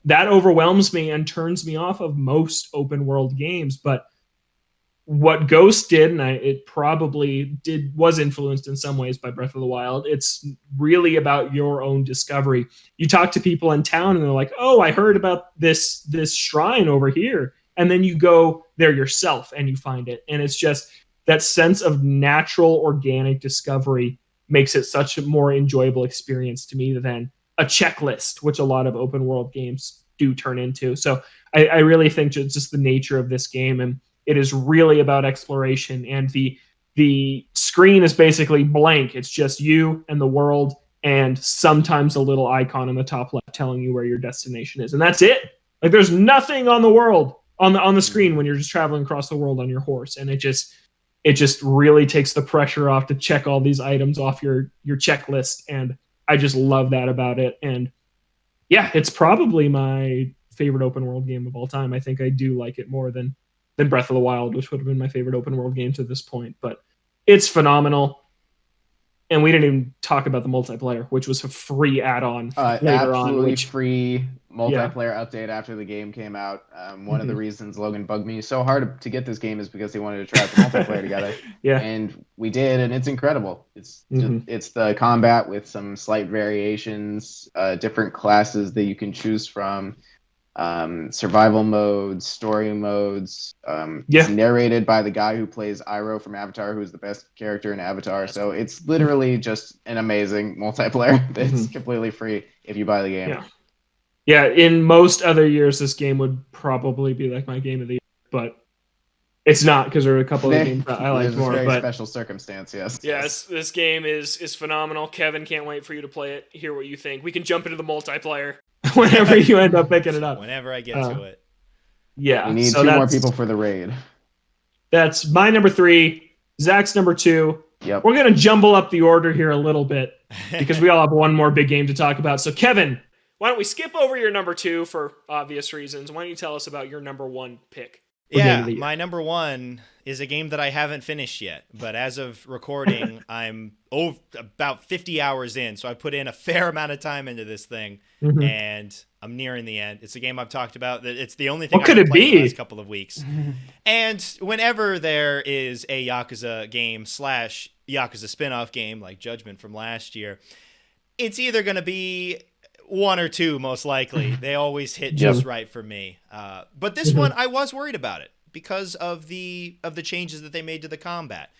that overwhelms me and turns me off of most open world games. But what Ghost did, and it probably was influenced in some ways by Breath of the Wild, it's really about your own discovery. You talk to people in town and they're like, oh, I heard about this shrine over here. And then you go there yourself and you find it. And it's just that sense of natural, organic discovery makes it such a more enjoyable experience to me than a checklist, which a lot of open world games do turn into. So I really think just the nature of this game, and it is really about exploration, and the screen is basically blank. It's just you and the world, and sometimes a little icon in the top left telling you where your destination is. And that's it. Like there's nothing on the world on the screen when you're just traveling across the world on your horse. And it just really takes the pressure off to check all these items off your checklist. And I just love that about it. And yeah, it's probably my favorite open world game of all time. I think I do like it more than Breath of the Wild, which would have been my favorite open world game to this point. But it's phenomenal. And we didn't even talk about the multiplayer, which was a free add-on later on. Absolutely free multiplayer update after the game came out. One of the reasons Logan bugged me so hard to get this game is because he wanted to try out the multiplayer together. Yeah, and we did, and it's incredible. It's it's the combat with some slight variations, different classes that you can choose from. Survival modes, story modes. It's narrated by the guy who plays Iroh from Avatar, who's the best character in Avatar. So it's literally just an amazing multiplayer that's completely free if you buy the game. Yeah, in most other years, this game would probably be like my game of the year, but it's not because there are a couple of games that I like more. Very special circumstance, yes. Yes, this game is phenomenal. Kevin, can't wait for you to play it, hear what you think. We can jump into the multiplayer. Whenever you end up picking it up. Whenever I get to it. Yeah. We need two more people for the raid. That's my number 3. Zach's number 2. Yep. We're going to jumble up the order here a little bit because we all have one more big game to talk about. So, Kevin. Why don't we skip over your number 2 for obvious reasons? Why don't you tell us about your number 1 pick? Yeah, my number 1 is a game that I haven't finished yet, but as of recording, I'm about 50 hours in, so I put in a fair amount of time into this thing, and I'm nearing the end. It's a game I've talked about. It's the only thing I've played in the last couple of weeks. And whenever there is a Yakuza game / Yakuza spinoff game like Judgment from last year, it's either going to be 1 or 2, most likely. They always hit just right for me. But this one, I was worried about it because of the changes that they made to the combat.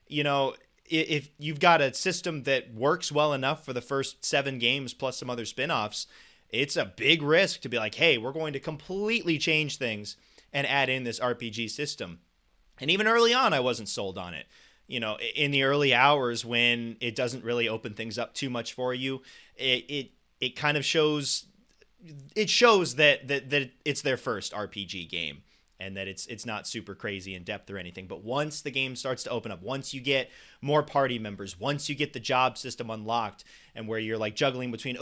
If you've got a system that works well enough for the first 7 games plus some other spin-offs, it's a big risk to be like, hey, we're going to completely change things and add in this RPG system. And even early on, I wasn't sold on it. In the early hours when it doesn't really open things up too much for you, it kind of shows that it's their first RPG game, and that it's not super crazy in depth or anything. But once the game starts to open up, once you get more party members, once you get the job system unlocked, and where you're like juggling between,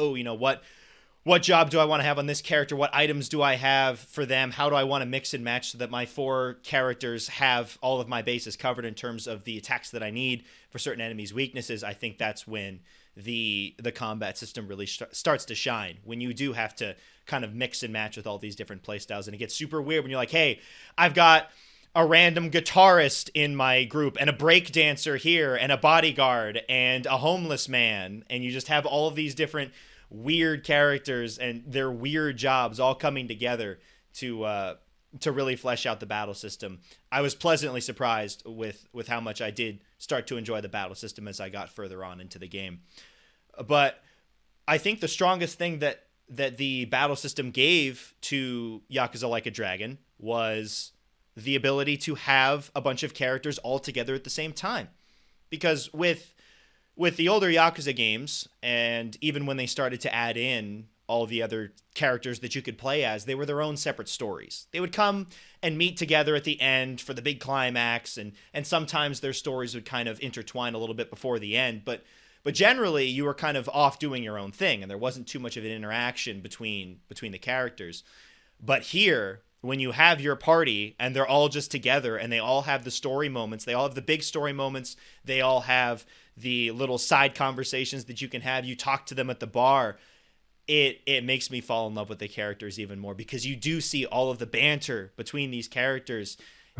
what job do I want to have on this character? What items do I have for them? How do I want to mix and match so that my 4 characters have all of my bases covered in terms of the attacks that I need for certain enemies' weaknesses? I think that's when the combat system really starts to shine, when you do have to kind of mix and match with all these different playstyles. And it gets super weird when you're like, hey, I've got a random guitarist in my group and a break dancer here and a bodyguard and a homeless man. And you just have all of these different weird characters and their weird jobs all coming together to really flesh out the battle system. I was pleasantly surprised with how much I did start to enjoy the battle system as I got further on into the game. But I think the strongest thing that the battle system gave to Yakuza Like a Dragon was the ability to have a bunch of characters all together at the same time. Because with the older Yakuza games, and even when they started to add in all the other characters that you could play as, they were their own separate stories. They would come and meet together at the end for the big climax, and sometimes their stories would kind of intertwine a little bit before the end, but generally you were kind of off doing your own thing, and there wasn't too much of an interaction between the characters. But here, when you have your party and they're all just together and they all have the story moments, they all have the big story moments, they all have the little side conversations that you can have, you talk to them at the bar, it makes me fall in love with the characters even more, because you do see all of the banter between these characters.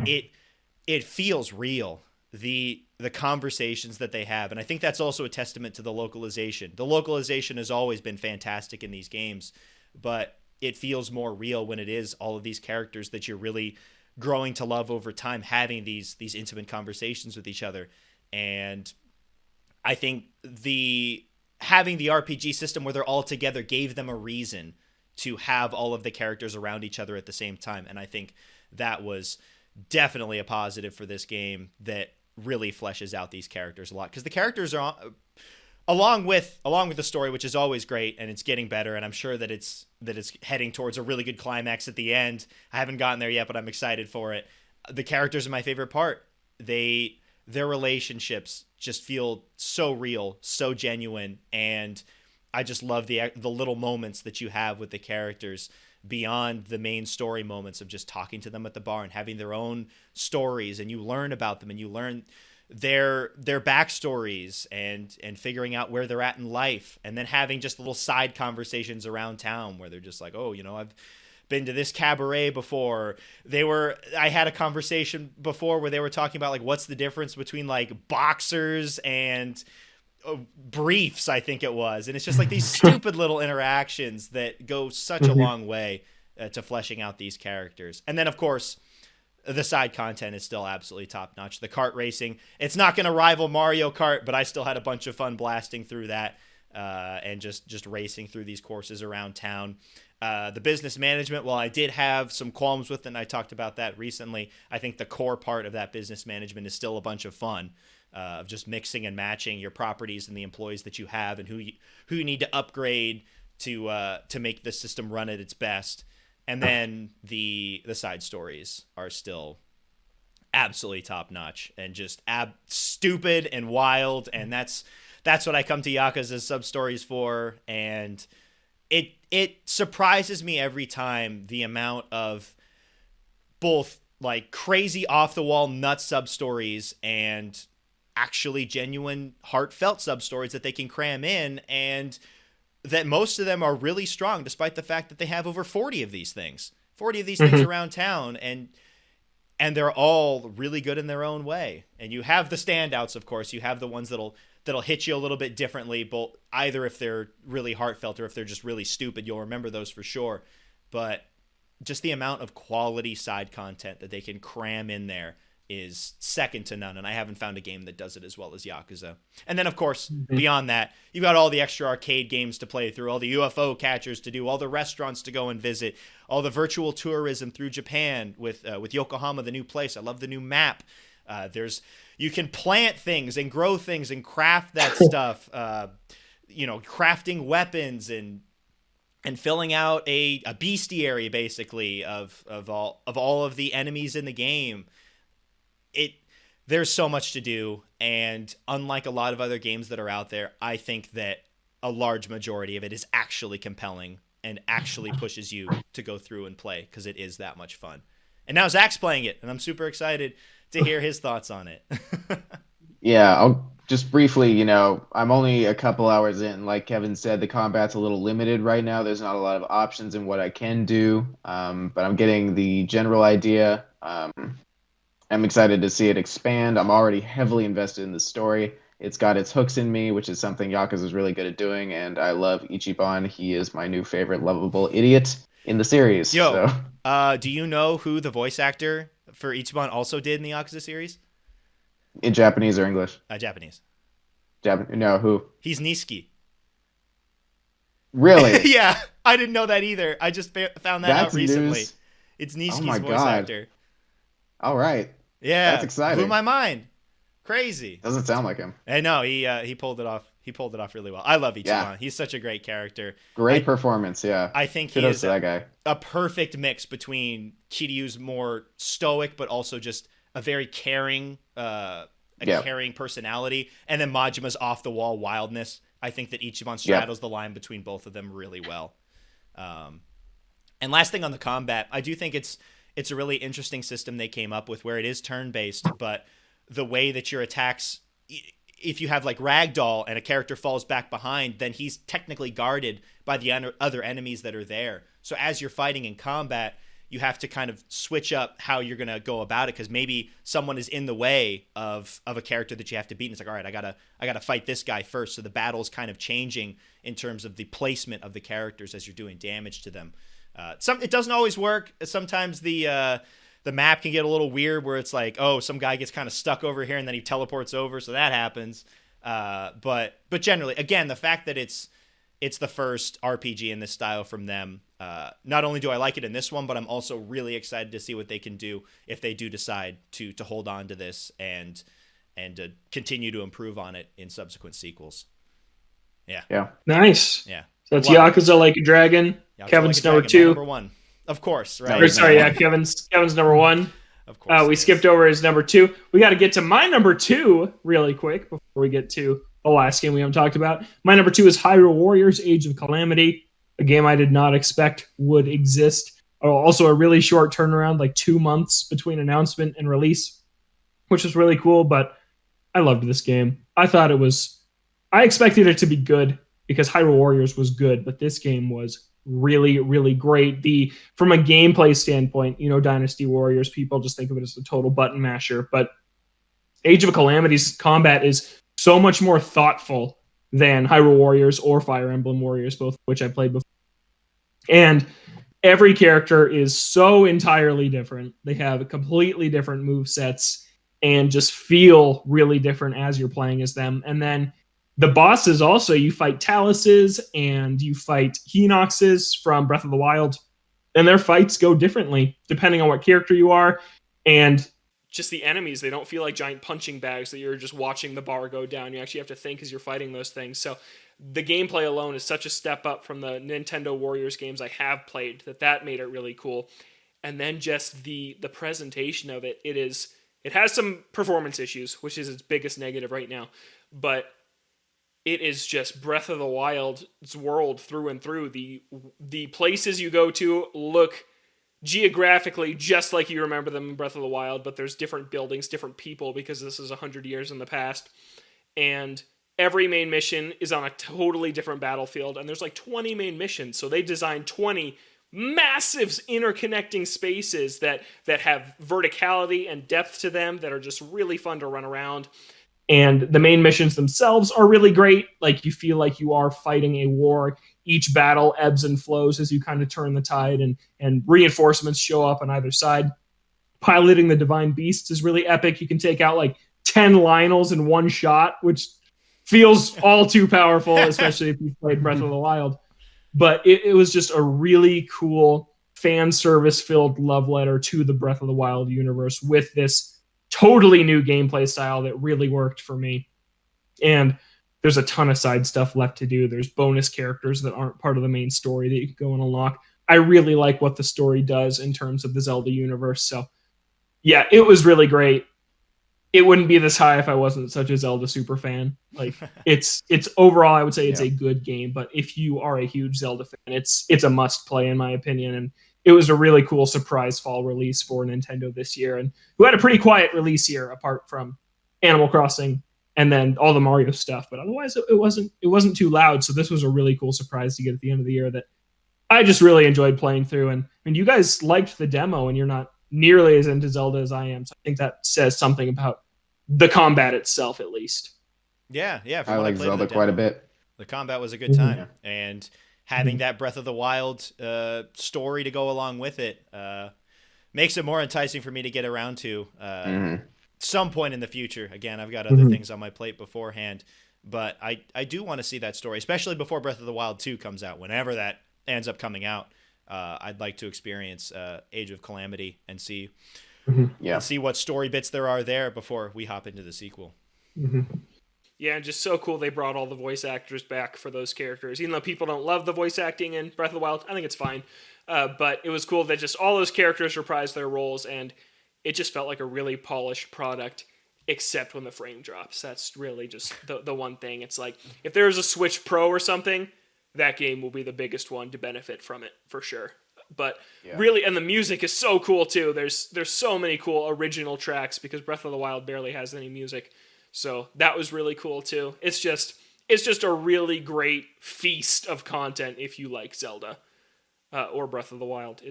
It feels real, the conversations that they have. And I think that's also a testament to the localization. The localization has always been fantastic in these games, but it feels more real when it is all of these characters that you're really growing to love over time, having these intimate conversations with each other. And I think having the RPG system where they're all together gave them a reason to have all of the characters around each other at the same time. And I think that was definitely a positive for this game that really fleshes out these characters a lot, because the characters are along with the story, which is always great, and it's getting better, and I'm sure that it's heading towards a really good climax at the end. I haven't gotten there yet, but I'm excited for it. The characters are my favorite part. Their relationships just feel so real, so genuine, and I just love the little moments that you have with the characters beyond the main story moments of just talking to them at the bar and having their own stories, and you learn about them and you learn their backstories and figuring out where they're at in life, and then having just little side conversations around town where they're just like, oh, I've been to this cabaret before. I had a conversation before where they were talking about like what's the difference between like boxers and briefs, I think it was. And it's just like these stupid little interactions that go such a long way to fleshing out these characters. And then of course the side content is still absolutely top notch. The kart racing, it's not going to rival Mario Kart, but I still had a bunch of fun blasting through that and just racing through these courses around town. The business management, while I did have some qualms with it, and I talked about that recently, I think the core part of that business management is still a bunch of fun, of just mixing and matching your properties and the employees that you have and who you need to upgrade to make the system run at its best. And then the side stories are still absolutely top notch and just stupid and wild, and that's what I come to Yakuza's sub stories for. And it surprises me every time the amount of both like crazy off the wall nut sub stories and actually genuine heartfelt sub stories that they can cram in, and that most of them are really strong despite the fact that they have over 40 of these things around town, and they're all really good in their own way. And you have the standouts, of course. You have the ones that'll hit you a little bit differently, both either if they're really heartfelt or if they're just really stupid. You'll remember those for sure. But just the amount of quality side content that they can cram in there is second to none, and I haven't found a game that does it as well as Yakuza. And then, of course, beyond that, you've got all the extra arcade games to play through, all the UFO catchers to do, all the restaurants to go and visit, all the virtual tourism through Japan with Yokohama, the new place. I love the new map. You can plant things and grow things and craft that stuff. Crafting weapons and filling out a bestiary basically of all of the enemies in the game. There's so much to do, and unlike a lot of other games that are out there, I think that a large majority of it is actually compelling and actually pushes you to go through and play because it is that much fun. And now Zach's playing it, and I'm super excited to hear his thoughts on it. Yeah, I'll just briefly, I'm only a couple hours in. Like Kevin said, the combat's a little limited right now. There's not a lot of options in what I can do, but I'm getting the general idea. I'm excited to see it expand. I'm already heavily invested in the story. It's got its hooks in me, which is something Yakuza is really good at doing, and I love Ichiban. He is my new favorite lovable idiot in the series. Yo, do you know who the voice actor for Ichiban also did in the Yakuza series? In Japanese or English? Japanese. No, who? He's Niski. Really? Yeah, I didn't know that either. I just found that out recently. News. It's Niski's voice actor. All right. Yeah, that's exciting. Blew my mind. Crazy. Doesn't sound like him. I know he pulled it off. He pulled it off really well. I love Ichiban. Yeah. He's such a great character. Great performance. Yeah. I think he is that guy. A perfect mix between Kiryu's more stoic, but also just a very caring, caring personality, and then Majima's off the wall wildness. I think that Ichiban straddles the line between both of them really well. And last thing on the combat, I do think it's a really interesting system they came up with where it is turn-based, but the way that your attacks, if you have like ragdoll and a character falls back behind, then he's technically guarded by the other enemies that are there. So as you're fighting in combat, you have to kind of switch up how you're going to go about it, because maybe someone is in the way of a character that you have to beat. And it's like, all right, I gotta fight this guy first. So the battle's kind of changing in terms of the placement of the characters as you're doing damage to them. It doesn't always work. Sometimes the map can get a little weird where it's like, oh, some guy gets kind of stuck over here and then he teleports over, so that happens. But generally, again, the fact that it's the first RPG in this style from them, not only do I like it in this one, but I'm also really excited to see what they can do if they do decide to hold on to this and continue to improve on it in subsequent sequels. Yeah. Nice. Yeah. So that's Yakuza Like a Dragon. Yakuza Kevin's Like a number Dragon, 2. Number 1. Of course, right? Kevin's number 1. Of course. We skipped over his number 2. We got to get to my number 2 really quick before we get to the last game we haven't talked about. My number 2 is Hyrule Warriors: Age of Calamity, a game I did not expect would exist. Also a really short turnaround, like 2 months between announcement and release, which was really cool, but I loved this game. I expected it to be good because Hyrule Warriors was good, but this game was really, really great. From a gameplay standpoint, Dynasty Warriors, people just think of it as a total button masher, but Age of Calamity's combat is so much more thoughtful than Hyrule Warriors or Fire Emblem Warriors, both of which I played before. And every character is so entirely different. They have completely different move sets and just feel really different as you're playing as them. And then the bosses also, you fight Taluses and you fight Hinoxes from Breath of the Wild, and their fights go differently depending on what character you are. And just the enemies, they don't feel like giant punching bags that you're just watching the bar go down. You actually have to think as you're fighting those things. So the gameplay alone is such a step up from the Nintendo Warriors games I have played that made it really cool. And then just the presentation of it, it has some performance issues, which is its biggest negative right now, but it is just Breath of the Wild's world through and through. The places you go to look geographically just like you remember them in Breath of the Wild, but there's different buildings, different people, because this is 100 years in the past. And every main mission is on a totally different battlefield, and there's like 20 main missions, so they designed 20 massive interconnecting spaces that have verticality and depth to them that are just really fun to run around. And the main missions themselves are really great. Like, you feel like you are fighting a war. Each battle ebbs and flows as you kind of turn the tide, and reinforcements show up on either side. piloting the divine beasts is really epic. You can take out like 10 Lionels in one shot, which feels all too powerful, especially if you've played Breath of the Wild. But it was just a really cool fan service filled love letter to the Breath of the Wild universe with this totally new gameplay style that really worked for me. And there's a ton of side stuff left to do. There's bonus characters that aren't part of the main story that you can go and unlock. I really like what the story does in terms of the Zelda universe. So yeah, it was really great. It wouldn't be this high if I wasn't such a Zelda super fan. Like it's overall, I would say it's a good game, but if you are a huge Zelda fan, it's a must play in my opinion. And it was a really cool surprise fall release for Nintendo this year, and who had a pretty quiet release year apart from Animal Crossing and then all the Mario stuff. But otherwise, it wasn't too loud. So this was a really cool surprise to get at the end of the year that I just really enjoyed playing through. And you guys liked the demo, and you're not nearly as into Zelda as I am. So I think that says something about the combat itself, at least. Yeah. I like Zelda quite a bit. The combat was a good time, and having that Breath of the Wild story to go along with it makes it more enticing for me to get around to some point in the future. Again, I've got other things on my plate beforehand, but I do want to see that story, especially before Breath of the Wild 2 comes out, whenever that ends up coming out. I'd like to experience Age of Calamity and see what story bits there are there before we hop into the sequel. Yeah, and just so cool they brought all the voice actors back for those characters. Even though people don't love the voice acting in Breath of the Wild, I think it's fine. But it was cool that just all those characters reprised their roles, and it just felt like a really polished product, except when the frame drops. That's really just the one thing. It's like, if there's a Switch Pro or something, that game will be the biggest one to benefit from it, for sure. But really, and the music is so cool, too. There's so many cool original tracks, because Breath of the Wild barely has any music. So that was really cool too. It's just a really great feast of content if you like Zelda or Breath of the Wild.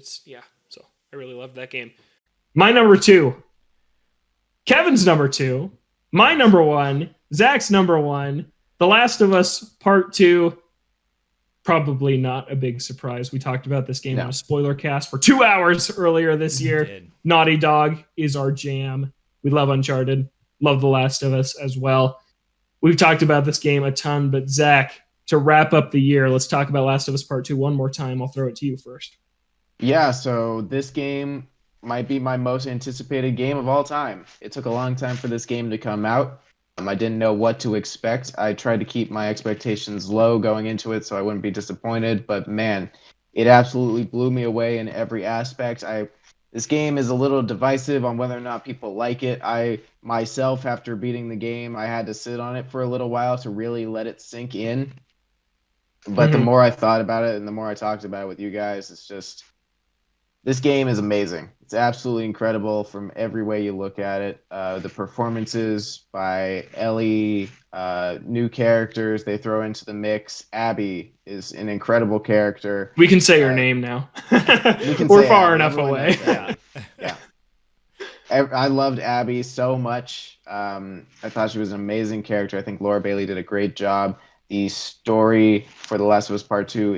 So I really loved that game. My number 2, Kevin's number 2, my number 1, Zach's number 1, The Last of Us Part 2. Probably not a big surprise. We talked about this game on a spoiler cast for 2 hours earlier this year. Naughty Dog is our jam. We love Uncharted. Love The Last of Us as well. We've talked about this game a ton, but Zach, to wrap up the year, let's talk about Last of Us Part 2 one more time. I'll throw it to you first. Yeah, so this game might be my most anticipated game of all time. It took a long time for this game to come out. I didn't know what to expect. I tried to keep my expectations low going into it so I wouldn't be disappointed, but man, it absolutely blew me away in every aspect. This game is a little divisive on whether or not people like it. I myself, after beating the game, I had to sit on it for a little while to really let it sink in. But the more I thought about it and the more I talked about it with you guys, it's just, this game is amazing. It's absolutely incredible from every way you look at it. The performances by Ellie, new characters they throw into the mix. Abby is an incredible character. We can say her name now. We're far enough away. Yeah. I loved Abby so much. I thought she was an amazing character. I think Laura Bailey did a great job. The story for The Last of Us Part 2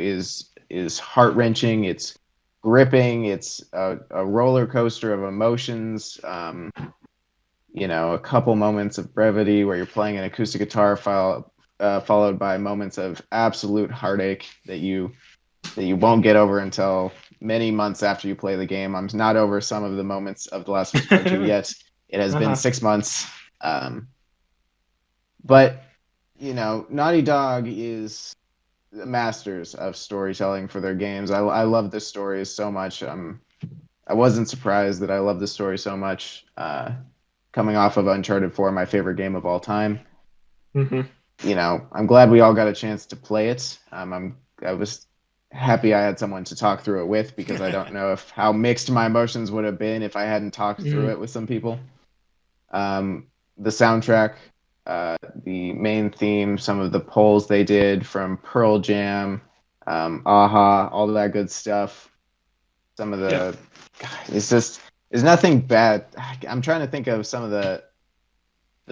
is heart-wrenching. It's gripping. It's a roller coaster of emotions. A couple moments of brevity where you're playing an acoustic guitar followed by moments of absolute heartache that you won't get over until many months after you play the game. I'm not over some of the moments of The Last of Us Part 2 yet. It has been 6 months. But Naughty Dog is the masters of storytelling for their games. I love the stories so much. I wasn't surprised that I love the story so much. Coming off of Uncharted 4, my favorite game of all time. I'm glad we all got a chance to play it. I was happy I had someone to talk through it with, because I don't know how mixed my emotions would have been if I hadn't talked through it with some people. The soundtrack, the main theme, some of the polls they did from Pearl Jam, Aha, all of that good stuff. Some of the, there's nothing bad. I'm trying to think of some of the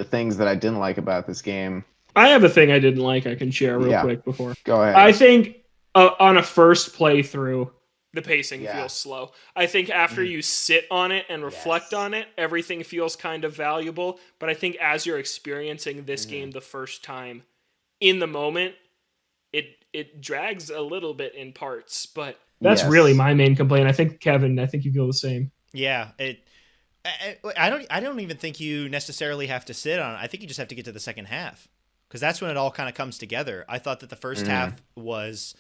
things that I didn't like about this game. I have a thing I didn't like I can share real quick before. Go ahead. I think on a first playthrough, the pacing Yeah. feels slow. I think after you sit on it and reflect Yes. on it, everything feels kind of valuable. But I think as you're experiencing this game the first time, in the moment, it drags a little bit in parts. But That's Yes. really my main complaint. I think Kevin, I think you feel the same. Yeah, I don't even think you necessarily have to sit on it. I think you just have to get to the second half, because that's when it all kind of comes together. I thought that the first half was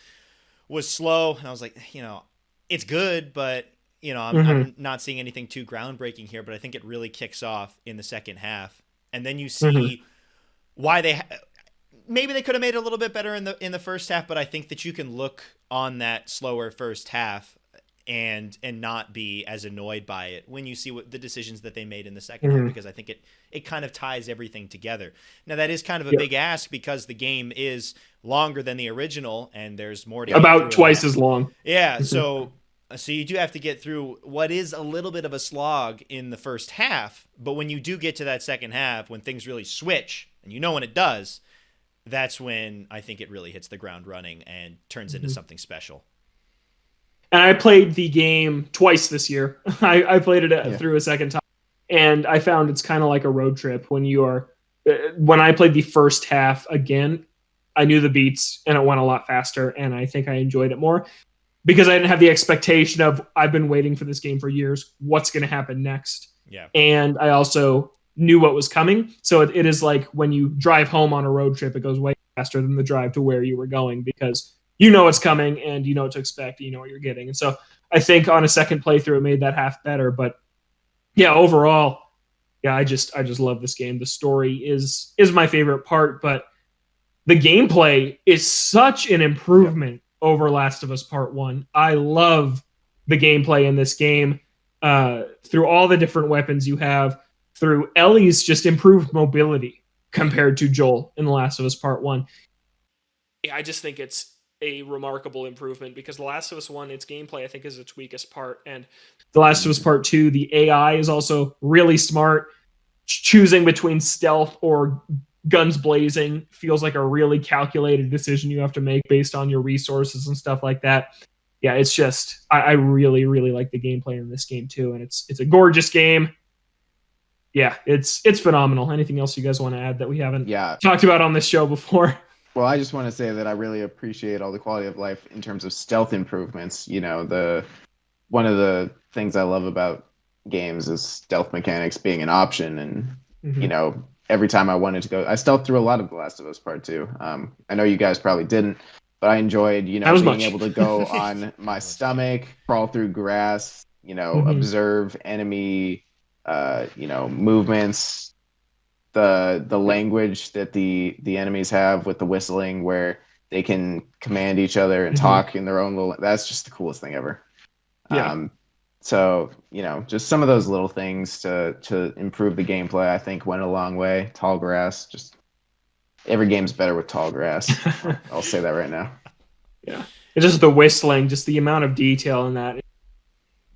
slow, and I was like, it's good, but I'm not seeing anything too groundbreaking here. But I think it really kicks off in the second half, and then you see why maybe they could have made it a little bit better in the first half. But I think that you can look on that slower first half and not be as annoyed by it when you see what the decisions that they made in the second half, because I think it kind of ties everything together. Now, that is kind of a big ask, because the game is longer than the original and there's more to get About through twice as long. Yeah, so you do have to get through what is a little bit of a slog in the first half, but when you do get to that second half, when things really switch, and when it does, that's when I think it really hits the ground running and turns into something special. And I played the game twice this year. I played it through a second time, and I found it's kind of like a road trip when you are. When I played the first half again, I knew the beats and it went a lot faster, and I think I enjoyed it more because I didn't have the expectation of, I've been waiting for this game for years. What's going to happen next? Yeah. And I also knew what was coming. So it is like when you drive home on a road trip, it goes way faster than the drive to where you were going, because you know what's coming and you know what to expect, and you know what you're getting. And so I think on a second playthrough, it made that half better. But yeah, overall, I just love this game. The story is my favorite part, but the gameplay is such an improvement over Last of Us Part 1. I love the gameplay in this game, through all the different weapons you have, through Ellie's just improved mobility compared to Joel in The Last of Us Part 1. Yeah, I just think it's a remarkable improvement, because The Last of Us 1, its gameplay, I think, is its weakest part. And The Last of Us Part 2, the AI is also really smart. Choosing between stealth or guns blazing feels like a really calculated decision you have to make based on your resources and stuff like that. Yeah, it's just, I really, really like the gameplay in this game too. And it's a gorgeous game. Yeah, it's phenomenal. Anything else you guys want to add that we haven't talked about on this show before? Well, I just want to say that I really appreciate all the quality of life in terms of stealth improvements. One of the things I love about games is stealth mechanics being an option, and every time I wanted to go, I stealthed through a lot of The Last of Us Part 2. I know you guys probably didn't, but I enjoyed being able to go on my stomach, crawl through grass, observe enemy movements, the language that the enemies have with the whistling, where they can command each other and talk in their own little. That's just the coolest thing ever. Yeah. So just some of those little things to improve the gameplay, I think, went a long way. Tall grass, just every game's better with tall grass. I'll say that right now. Yeah, it's just the whistling, just the amount of detail in that,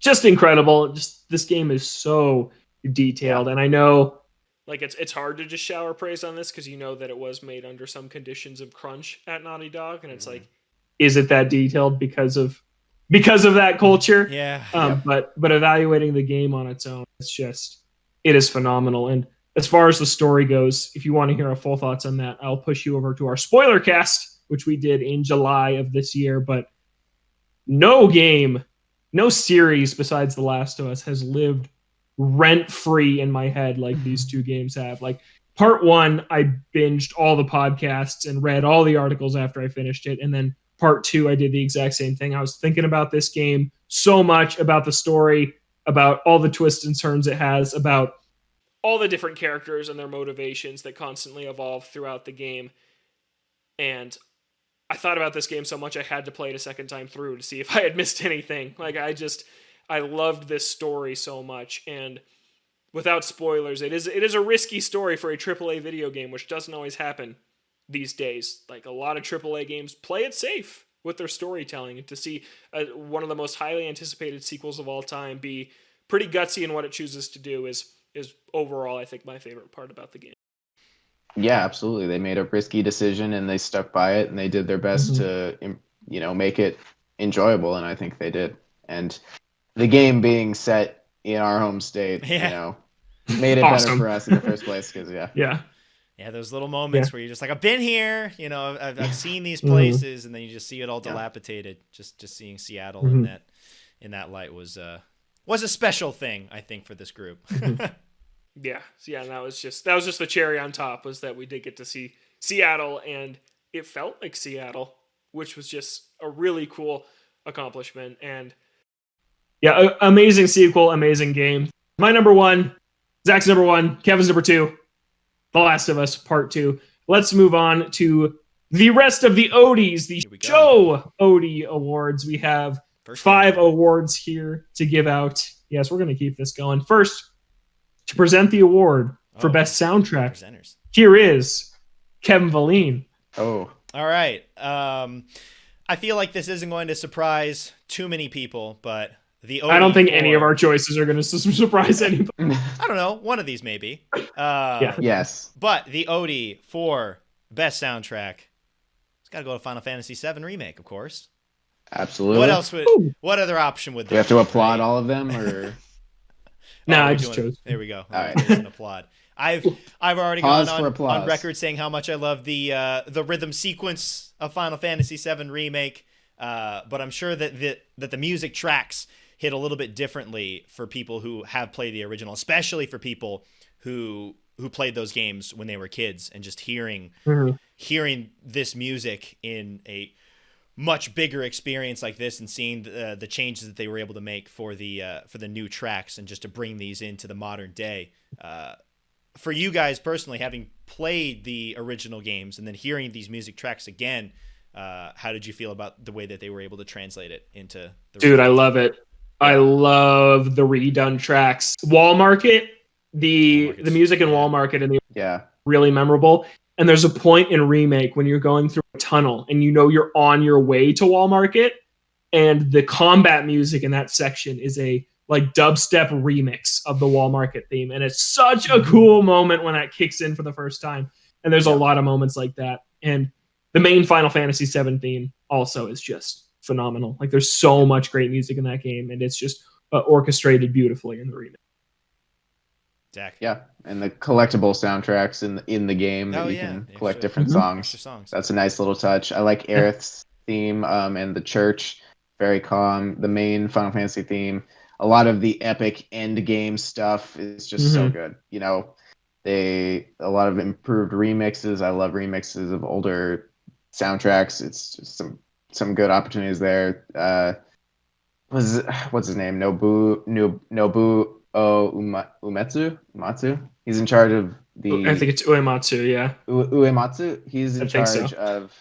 just incredible. Just this game is so detailed, and I know. Like, it's hard to just shower praise on this, because you know that it was made under some conditions of crunch at Naughty Dog, and it's like, is it that detailed because of that culture? Yeah. But evaluating the game on its own, it is phenomenal. And as far as the story goes, if you want to hear our full thoughts on that, I'll push you over to our spoiler cast, which we did in July of this year. But no series besides The Last of Us has lived rent-free in my head like these two games have. Like, Part 1, I binged all the podcasts and read all the articles after I finished it, and then Part 2, I did the exact same thing. I was thinking about this game so much, about the story, about all the twists and turns it has, about all the different characters and their motivations that constantly evolve throughout the game. And I thought about this game so much, I had to play it a second time through to see if I had missed anything. Like, I loved this story so much, and without spoilers, it is a risky story for a AAA video game, which doesn't always happen these days. Like, a lot of AAA games play it safe with their storytelling, and to see one of the most highly anticipated sequels of all time be pretty gutsy in what it chooses to do is overall, I think, my favorite part about the game. Yeah, absolutely. They made a risky decision and they stuck by it, and they did their best to make it enjoyable, and I think they did. And the game being set in our home state, made it better for us in the first place. Because Yeah, those little moments where you're just like, I've been here, I've seen these places, and then you just see it all dilapidated. Just seeing Seattle in that light was a special thing, I think, for this group. Yeah, and that was just the cherry on top, was that we did get to see Seattle, and it felt like Seattle, which was just a really cool accomplishment. And amazing sequel, amazing game. My number one, Zach's number one, Kevin's number two, The Last of Us Part 2. Let's move on to the rest of the Odies, the Joe Odie Awards. We have 5 awards here to give out. Yes, we're going to keep this going. First, to present the award for Best Soundtrack, here is Kevin Vallene. Oh. All right. I feel like this isn't going to surprise too many people, but the Odie I don't think any of our choices are going to surprise anybody. I don't know. One of these maybe. Yes. But the Odie for Best Soundtrack, it's got to go to Final Fantasy VII Remake, of course. Absolutely. What other option would there be? We have to applaud all of them, or? No, I just chose. There we go. All right. There's an applaud. I've already gone on record saying how much I love the rhythm sequence of Final Fantasy VII Remake, but I'm sure that the music tracks hit a little bit differently for people who have played the original, especially for people who played those games when they were kids, and just hearing this music in a much bigger experience like this, and seeing the changes that they were able to make for the new tracks, and just to bring these into the modern day. For you guys personally, having played the original games and then hearing these music tracks again, how did you feel about the way that they were able to translate it into the Dude, I love it. I love the redone tracks. Wall Market, the music in Wall Market and really memorable. And there's a point in Remake when you're going through a tunnel and you're on your way to Wall Market, and the combat music in that section is a dubstep remix of the Wall Market theme. And it's such a cool moment when that kicks in for the first time. And there's a lot of moments like that. And the main Final Fantasy VII theme also is just phenomenal. There's so much great music in that game, and it's just orchestrated beautifully in the remake. Zach. Yeah, and the collectible soundtracks in the game that you can collect different songs. That's a nice little touch. I like Aerith's theme and the church, very calm. The main Final Fantasy theme, a lot of the epic end game stuff is just so good. A lot of improved remixes. I love remixes of older soundtracks. It's just some good opportunities there. What's his name? Nobuo Uematsu. He's in charge of the. I think it's Uematsu. Yeah. Uematsu. He's in charge of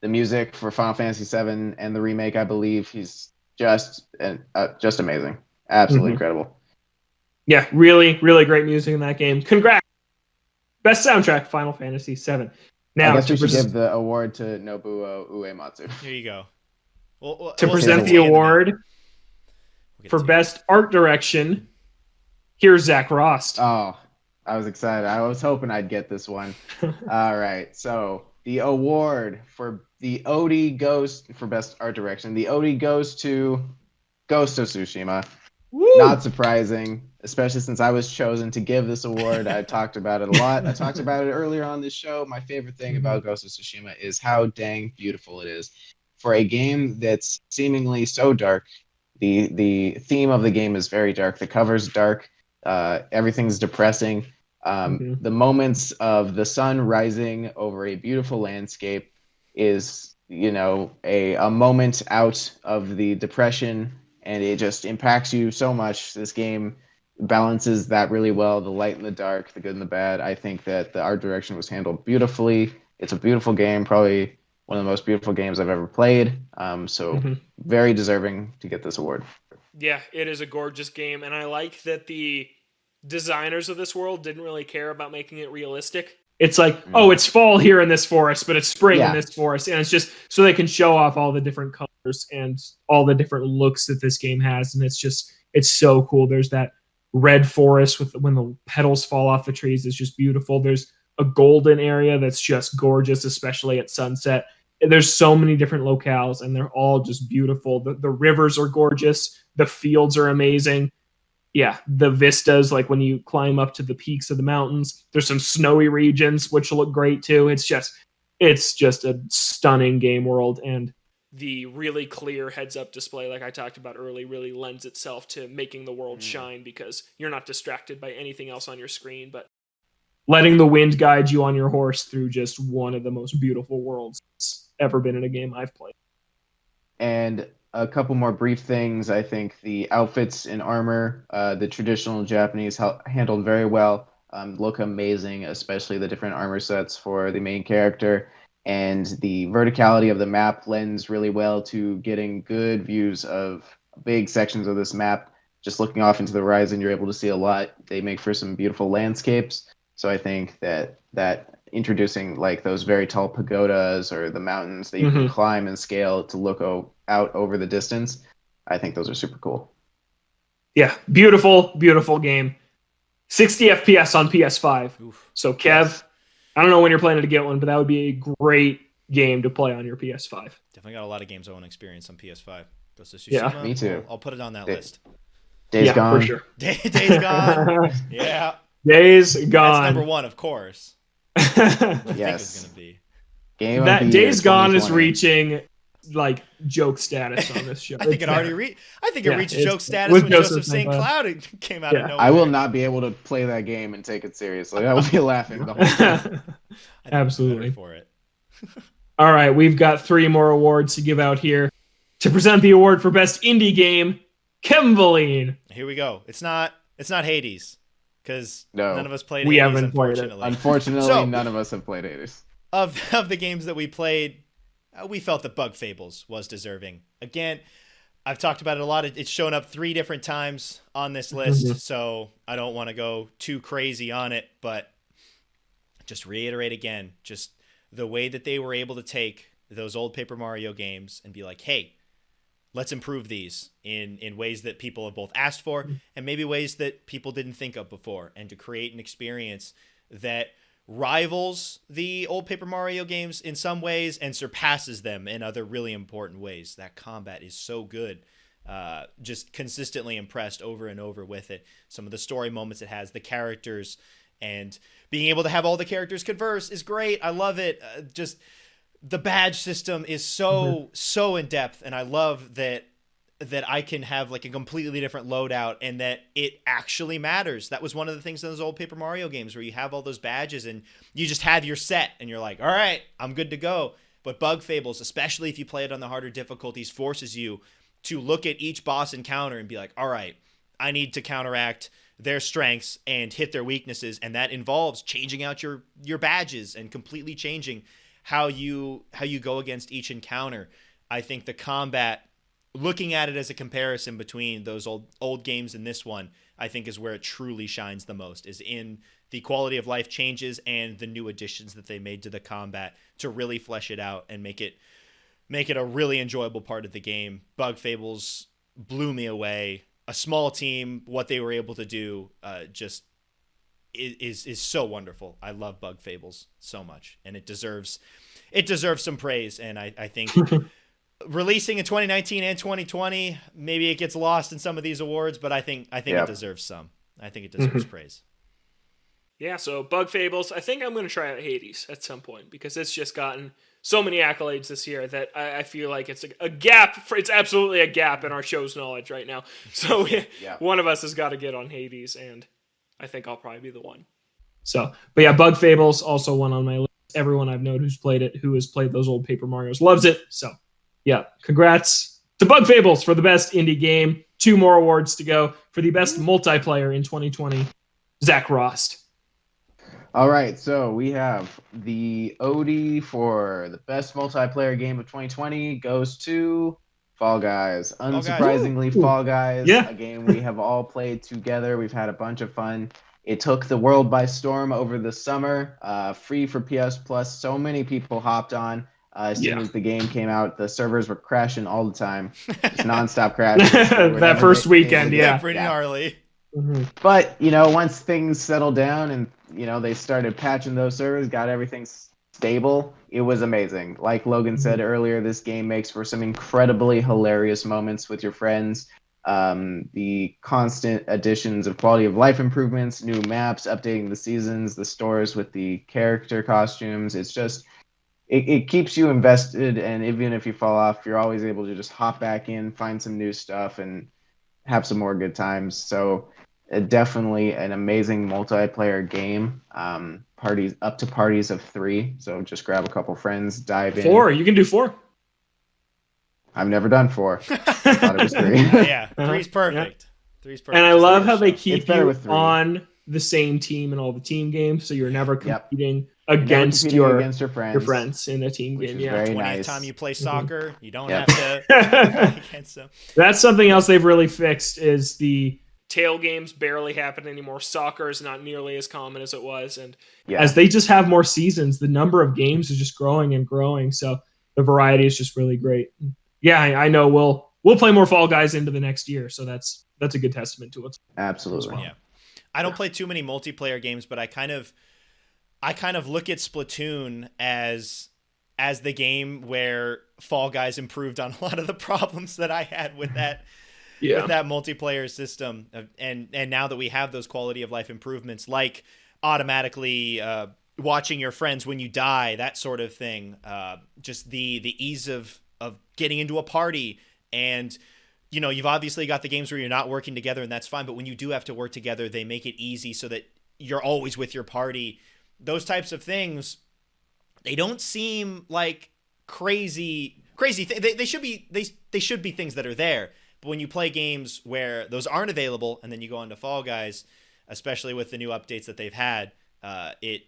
the music for Final Fantasy VII and the remake. I believe he's just amazing. Absolutely incredible. Yeah, really, really great music in that game. Congrats. Best soundtrack, Final Fantasy VII. Now, I guess we should give the award to Nobuo Uematsu. Here you go. To present the award for Best Art Direction, here's Zach Rost. Oh, I was excited. I was hoping I'd get this one. All right. So the award for the Odie goes for Best Art Direction. The Odie goes to Ghost of Tsushima. Woo! Not surprising, especially since I was chosen to give this award. I talked about it a lot. I talked about it earlier on this show. My favorite thing about Ghost of Tsushima is how dang beautiful it is. For a game that's seemingly so dark, the theme of the game is very dark. The cover's dark. Everything's depressing. The moments of the sun rising over a beautiful landscape is, a moment out of the depression, and it just impacts you so much. This game balances that really well, the light and the dark, the good and the bad. I think that the art direction was handled beautifully. It's a beautiful game, probably one of the most beautiful games I've ever played. Very deserving to get this award. Yeah, it is a gorgeous game, and I like that the designers of this world didn't really care about making it realistic. It's it's fall here in this forest, but it's spring in this forest, and it's just so they can show off all the different colors and all the different looks that this game has, and it's so cool. There's that red forest when the petals fall off the trees. It's just beautiful. There's a golden area that's just gorgeous, especially at sunset. there's so many different locales, and they're all just beautiful. The rivers are gorgeous. The fields are amazing. Yeah, the vistas, like when you climb up to the peaks of the mountains, there's some snowy regions which look great too. It's just a stunning game world, and the really clear heads-up display, like I talked about early, really lends itself to making the world shine because you're not distracted by anything else on your screen, but letting the wind guide you on your horse through just one of the most beautiful worlds that's ever been in a game I've played. And a couple more brief things. I think the outfits and armor, the traditional Japanese handled very well, look amazing, especially the different armor sets for the main character. And the verticality of the map lends really well to getting good views of big sections of this map. Just looking off into the horizon, you're able to see a lot. They make for some beautiful landscapes. So I think that introducing like those very tall pagodas or the mountains that you can climb and scale to look out over the distance, I think those are super cool. Yeah, beautiful, beautiful game. 60 FPS on PS5. Oof. So Kev, I don't know when you're planning to get one, but that would be a great game to play on your PS5. Definitely got a lot of games I want to experience on PS5. Ghost of Tsushima. Yeah, me too. I'll put it on that list. Days Gone. For sure. Days Gone. Yeah. Days Gone. That's number one, of course. Yes. I think it's gonna be. Game of That the year Days Gone is 2020. reaching like joke status on this show. I think it already reached it's- joke status with when Joseph Joseph St. St. Cloud came out of nowhere. I will not be able to play that game and take it seriously. I will be laughing the whole time. I think it's Absolutely. better for it. All right, we've got 3 more awards to give out here. To present the award for best indie game, Kevin Vallene. Here we go. It's not Hades because No. none of us played We Hades, haven't played it. unfortunately. Unfortunately, So- none of us have played Hades. Of the games that we played, we felt that Bug Fables was deserving. Again, I've talked about it a lot. It's shown up 3 different times on this list, so I don't want to go too crazy on it, but just reiterate again, just the way that they were able to take those old Paper Mario games and be like, hey, let's improve these in ways that people have both asked for and maybe ways that people didn't think of before, and to create an experience that rivals the old Paper Mario games in some ways and surpasses them in other really important ways. That combat is so good. Just consistently impressed over and over with it. Some of the story moments it has, the characters, and being able to have all the characters converse is great. I love it. Just the badge system is so in depth, and I love that I can have like a completely different loadout and that it actually matters. That was one of the things in those old Paper Mario games where you have all those badges and you just have your set and you're like, all right, I'm good to go. But Bug Fables, especially if you play it on the harder difficulties, forces you to look at each boss encounter and be like, all right, I need to counteract their strengths and hit their weaknesses. And that involves changing out your badges and completely changing how you go against each encounter. I think the combat, looking at it as a comparison between those old games and this one, I think is where it truly shines the most, is in the quality of life changes and the new additions that they made to the combat to really flesh it out and make it a really enjoyable part of the game. Bug Fables blew me away. A small team, what they were able to do, just is so wonderful. I love Bug Fables so much, and it deserves some praise. And I think releasing in 2019 and 2020, maybe it gets lost in some of these awards, but I think it deserves some. I think it deserves praise. Yeah, so Bug Fables, I think I'm going to try out Hades at some point because it's just gotten so many accolades this year that I feel like it's a gap. It's absolutely a gap in our show's knowledge right now. So one of us has got to get on Hades, and I think I'll probably be the one. So, but yeah, Bug Fables also one on my list. Everyone I've known who's played it, who has played those old Paper Marios, loves it. So, yeah, congrats to Bug Fables for the best indie game. 2 more awards to go for the best multiplayer in 2020. Zach Rost. All right, so we have the Odie for the best multiplayer game of 2020 goes to Fall Guys. Unsurprisingly, Fall Guys, Yeah. a game we have all played together. We've had a bunch of fun. It took the world by storm over the summer, free for PS Plus. So many people hopped on. As soon as the game came out, the servers were crashing all the time. Just nonstop crashing. That first weekend, yeah. Pretty gnarly. But, once things settled down and, they started patching those servers, got everything stable, it was amazing. Like Logan said earlier, this game makes for some incredibly hilarious moments with your friends. The constant additions of quality of life improvements, new maps, updating the seasons, the stores with the character costumes. It's just, it keeps you invested. And even if you fall off, you're always able to just hop back in, find some new stuff, and have some more good times. So definitely an amazing multiplayer game. Parties up to parties of 3. So just grab a couple friends, dive in. 4. You can do 4. I've never done 4. I thought it was 3. Yeah, 3's perfect. 3's perfect. And I love how they keep It's better you with 3. on the same team in all the team games, so you're never competing Never against competing your against your friends in a team which game. is Yeah, very 20th nice. time you play soccer, you don't Yep. have to play against them. that's something else they've really fixed is the Tail games barely happen anymore. Soccer is not nearly as common as it was, and Yeah. as they just have more seasons, the number of games is just growing and growing. So the variety is just really great. Yeah, I know we'll play more Fall Guys into the next year, so that's a good testament to what's Absolutely. Yeah. I don't play too many multiplayer games, but I kind of look at Splatoon as the game where Fall Guys improved on a lot of the problems that I had with that with that multiplayer system. And now that we have those quality of life improvements, like automatically watching your friends when you die, that sort of thing, just the ease of getting into a party. And you know, you've obviously got the games where you're not working together, and that's fine, but when you do have to work together, they make it easy so that you're always with your party. Those types of things, they don't seem like crazy they should be things that are there. But when you play games where those aren't available, and then you go into Fall Guys, especially with the new updates that they've had, it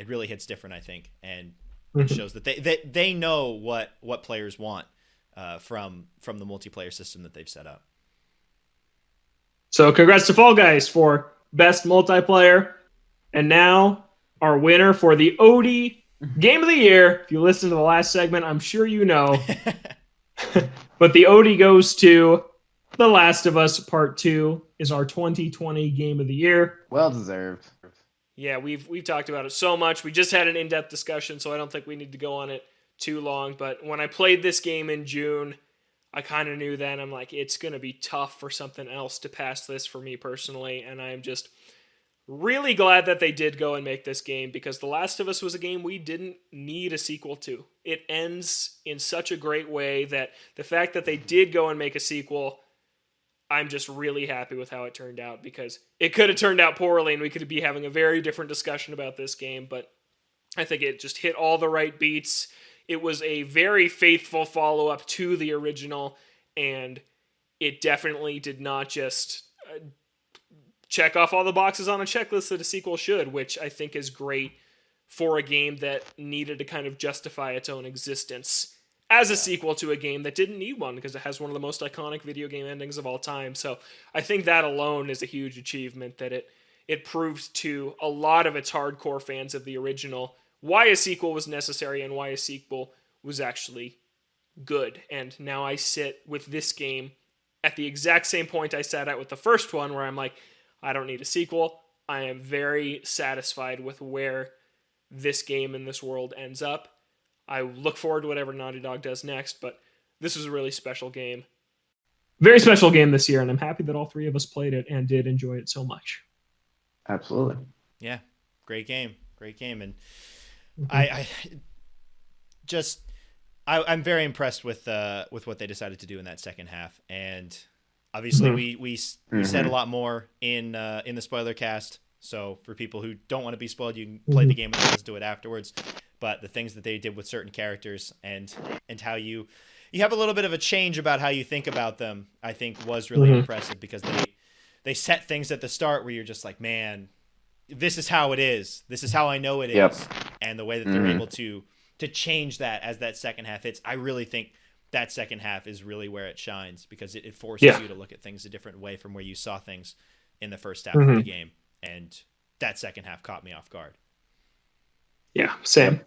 really hits different, I think, and it shows that they know what players want from the multiplayer system that they've set up. So congrats to Fall Guys for best multiplayer. And now our winner for the Odie Game of the Year. If you listen to the last segment, I'm sure you know. But the Odie goes to The Last of Us Part 2 is our 2020 Game of the Year. Well deserved. yeah, we've talked about it so much. We just had an in-depth discussion, so I don't think we need to go on it too long. But when I played this game in June, I kind of knew then, I'm like, it's going to be tough for something else to pass this for me personally. And I'm just really glad that they did go and make this game, because The Last of Us was a game we didn't need a sequel to. It ends in such a great way that the fact that they did go and make a sequel, I'm just really happy with how it turned out, because it could have turned out poorly and we could be having a very different discussion about this game. But I think it just hit all the right beats. It was a very faithful follow-up to the original, and it definitely did not just check off all the boxes on a checklist that a sequel should, which I think is great for a game that needed to kind of justify its own existence as a sequel to a game that didn't need one, because it has one of the most iconic video game endings of all time. So I think that alone is a huge achievement, that it proved to a lot of its hardcore fans of the original why a sequel was necessary and why a sequel was actually good. And now I sit with this game at the exact same point I sat at with the first one, where I'm like, I don't need a sequel. I am very satisfied with where this game in this world ends up. I look forward to whatever Naughty Dog does next, but this was a really special game. Very special game this year, and I'm happy that all three of us played it and did enjoy it so much. Absolutely. Yeah, great game, and I'm very impressed with what they decided to do in that second half. And obviously we said a lot more in the spoiler cast. So for people who don't want to be spoiled, you can play the game and let's do it afterwards. But the things that they did with certain characters and how you have a little bit of a change about how you think about them, I think was really impressive, because they set things at the start where you're just like, man, this is how it is. This is how I know it is. And the way that they're able to change that as that second half hits, I really think that second half is really where it shines, because it forces you to look at things a different way from where you saw things in the first half of the game. And that second half caught me off guard. Yeah, same.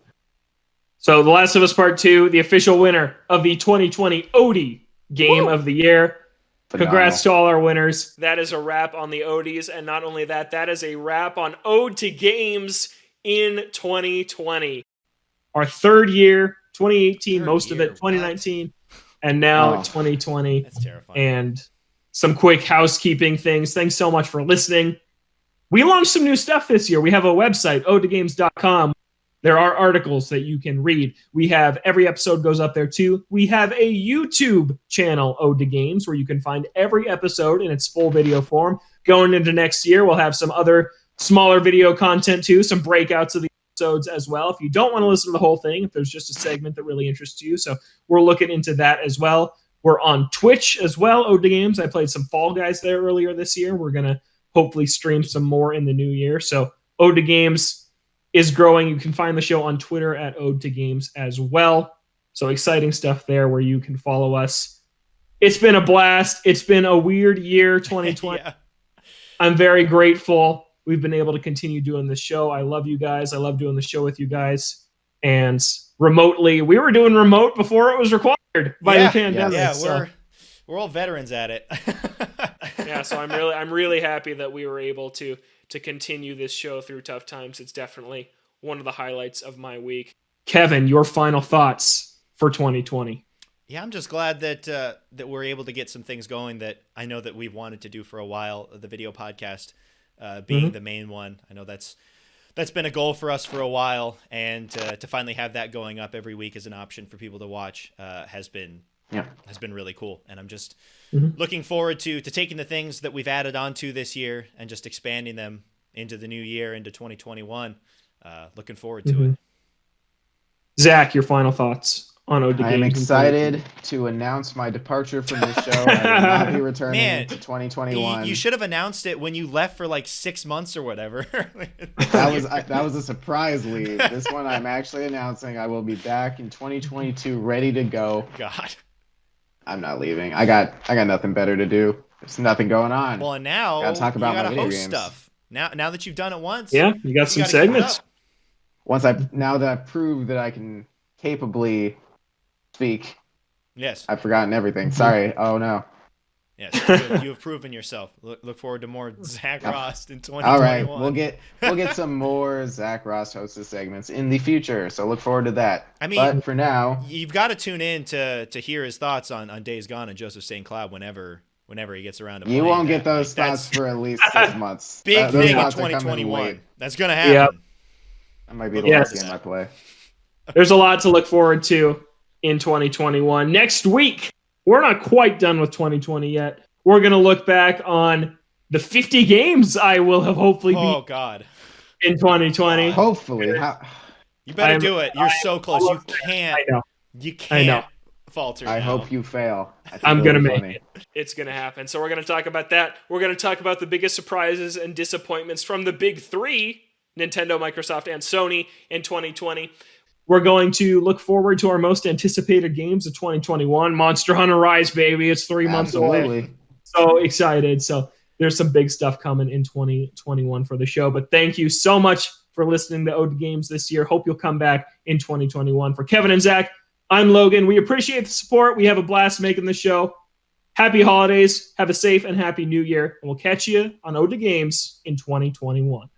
So The Last of Us Part 2, the official winner of the 2020 Odie Game of the Year. Phenomenal. Congrats to all our winners. That is a wrap on the Odies, and not only that, that is a wrap on Ode to Games in 2020. our third year, 2018, Third most of year, it 2019, and now 2020. That's terrifying. And some quick housekeeping things. Thanks so much for listening. We launched some new stuff this year. We have a website, odiegames.com. There are articles that you can read. We have every episode goes up there too. We have a YouTube channel, Odie Games, where you can find every episode in its full video form. Going into next year, we'll have some other smaller video content too, some breakouts of the episodes as well. If you don't want to listen to the whole thing, if there's just a segment that really interests you. So we're looking into that as well. We're on Twitch as well, Odie Games. I played some Fall Guys there earlier this year. We're going to hopefully stream some more in the new year. So Odie Games is growing. You can find the show on Twitter at Ode to Games as well. So exciting stuff there where you can follow us. It's been a blast. It's been a weird year, 2020. Yeah. I'm very grateful we've been able to continue doing this show. I love you guys. I love doing the show with you guys. And remotely, we were doing remote before it was required by the pandemic. Yeah, so. we're all veterans at it. Yeah, so I'm really happy that we were able to continue this show through tough times. It's definitely one of the highlights of my week. Kevin, your final thoughts for 2020? Yeah, I'm just glad that that we're able to get some things going that I know that we've wanted to do for a while. The video podcast being the main one. I know that's been a goal for us for a while, and to finally have that going up every week as an option for people to watch has been really cool. And I'm just looking forward to taking the things that we've added onto this year and just expanding them into the new year, into 2021. Looking forward to it. Zach, your final thoughts on Odie Games? I'm excited to announce my departure from this show. I will not be returning to 2021. You should have announced it when you left for like 6 months or whatever. That was a surprise leave. This one I'm actually announcing. I will be back in 2022, ready to go. God. I'm not leaving. I got nothing better to do. There's nothing going on. Well, and now gotta talk about you gotta my video host games. stuff. Now that you've done it once. Yeah, you got some segments. Now that I've proved that I can capably speak. Yes. I've forgotten everything. Sorry. Oh no. Yes. You have proven yourself. Look forward to more Zach Rost in 2021. All right, we'll get some more Zach Rost hosted segments in the future. So look forward to that. I mean, but for now, you've got to tune in to hear his thoughts on Days Gone and Joseph St. Cloud whenever he gets around to playing. You won't that. get those thoughts for at least 6 months. Big Those thing in thoughts are coming 2021. late. That's gonna happen. Yep. That might be the last game I play. There's a lot to look forward to in 2021. Next week, we're not quite done with 2020 yet. We're going to look back on the 50 games I will have hopefully beat in 2020. Hopefully. You better do it. You're so close. You can't. I know. You can't falter. I hope you fail. I'm going to make it. It's going to happen. So we're going to talk about that. We're going to talk about the biggest surprises and disappointments from the big three, Nintendo, Microsoft, and Sony in 2020. We're going to look forward to our most anticipated games of 2021. Monster Hunter Rise, baby. It's 3 months away. So excited. So there's some big stuff coming in 2021 for the show. But thank you so much for listening to Odie Games this year. Hope you'll come back in 2021. For Kevin and Zach, I'm Logan. We appreciate the support. We have a blast making the show. Happy holidays. Have a safe and happy new year. And we'll catch you on Odie Games in 2021.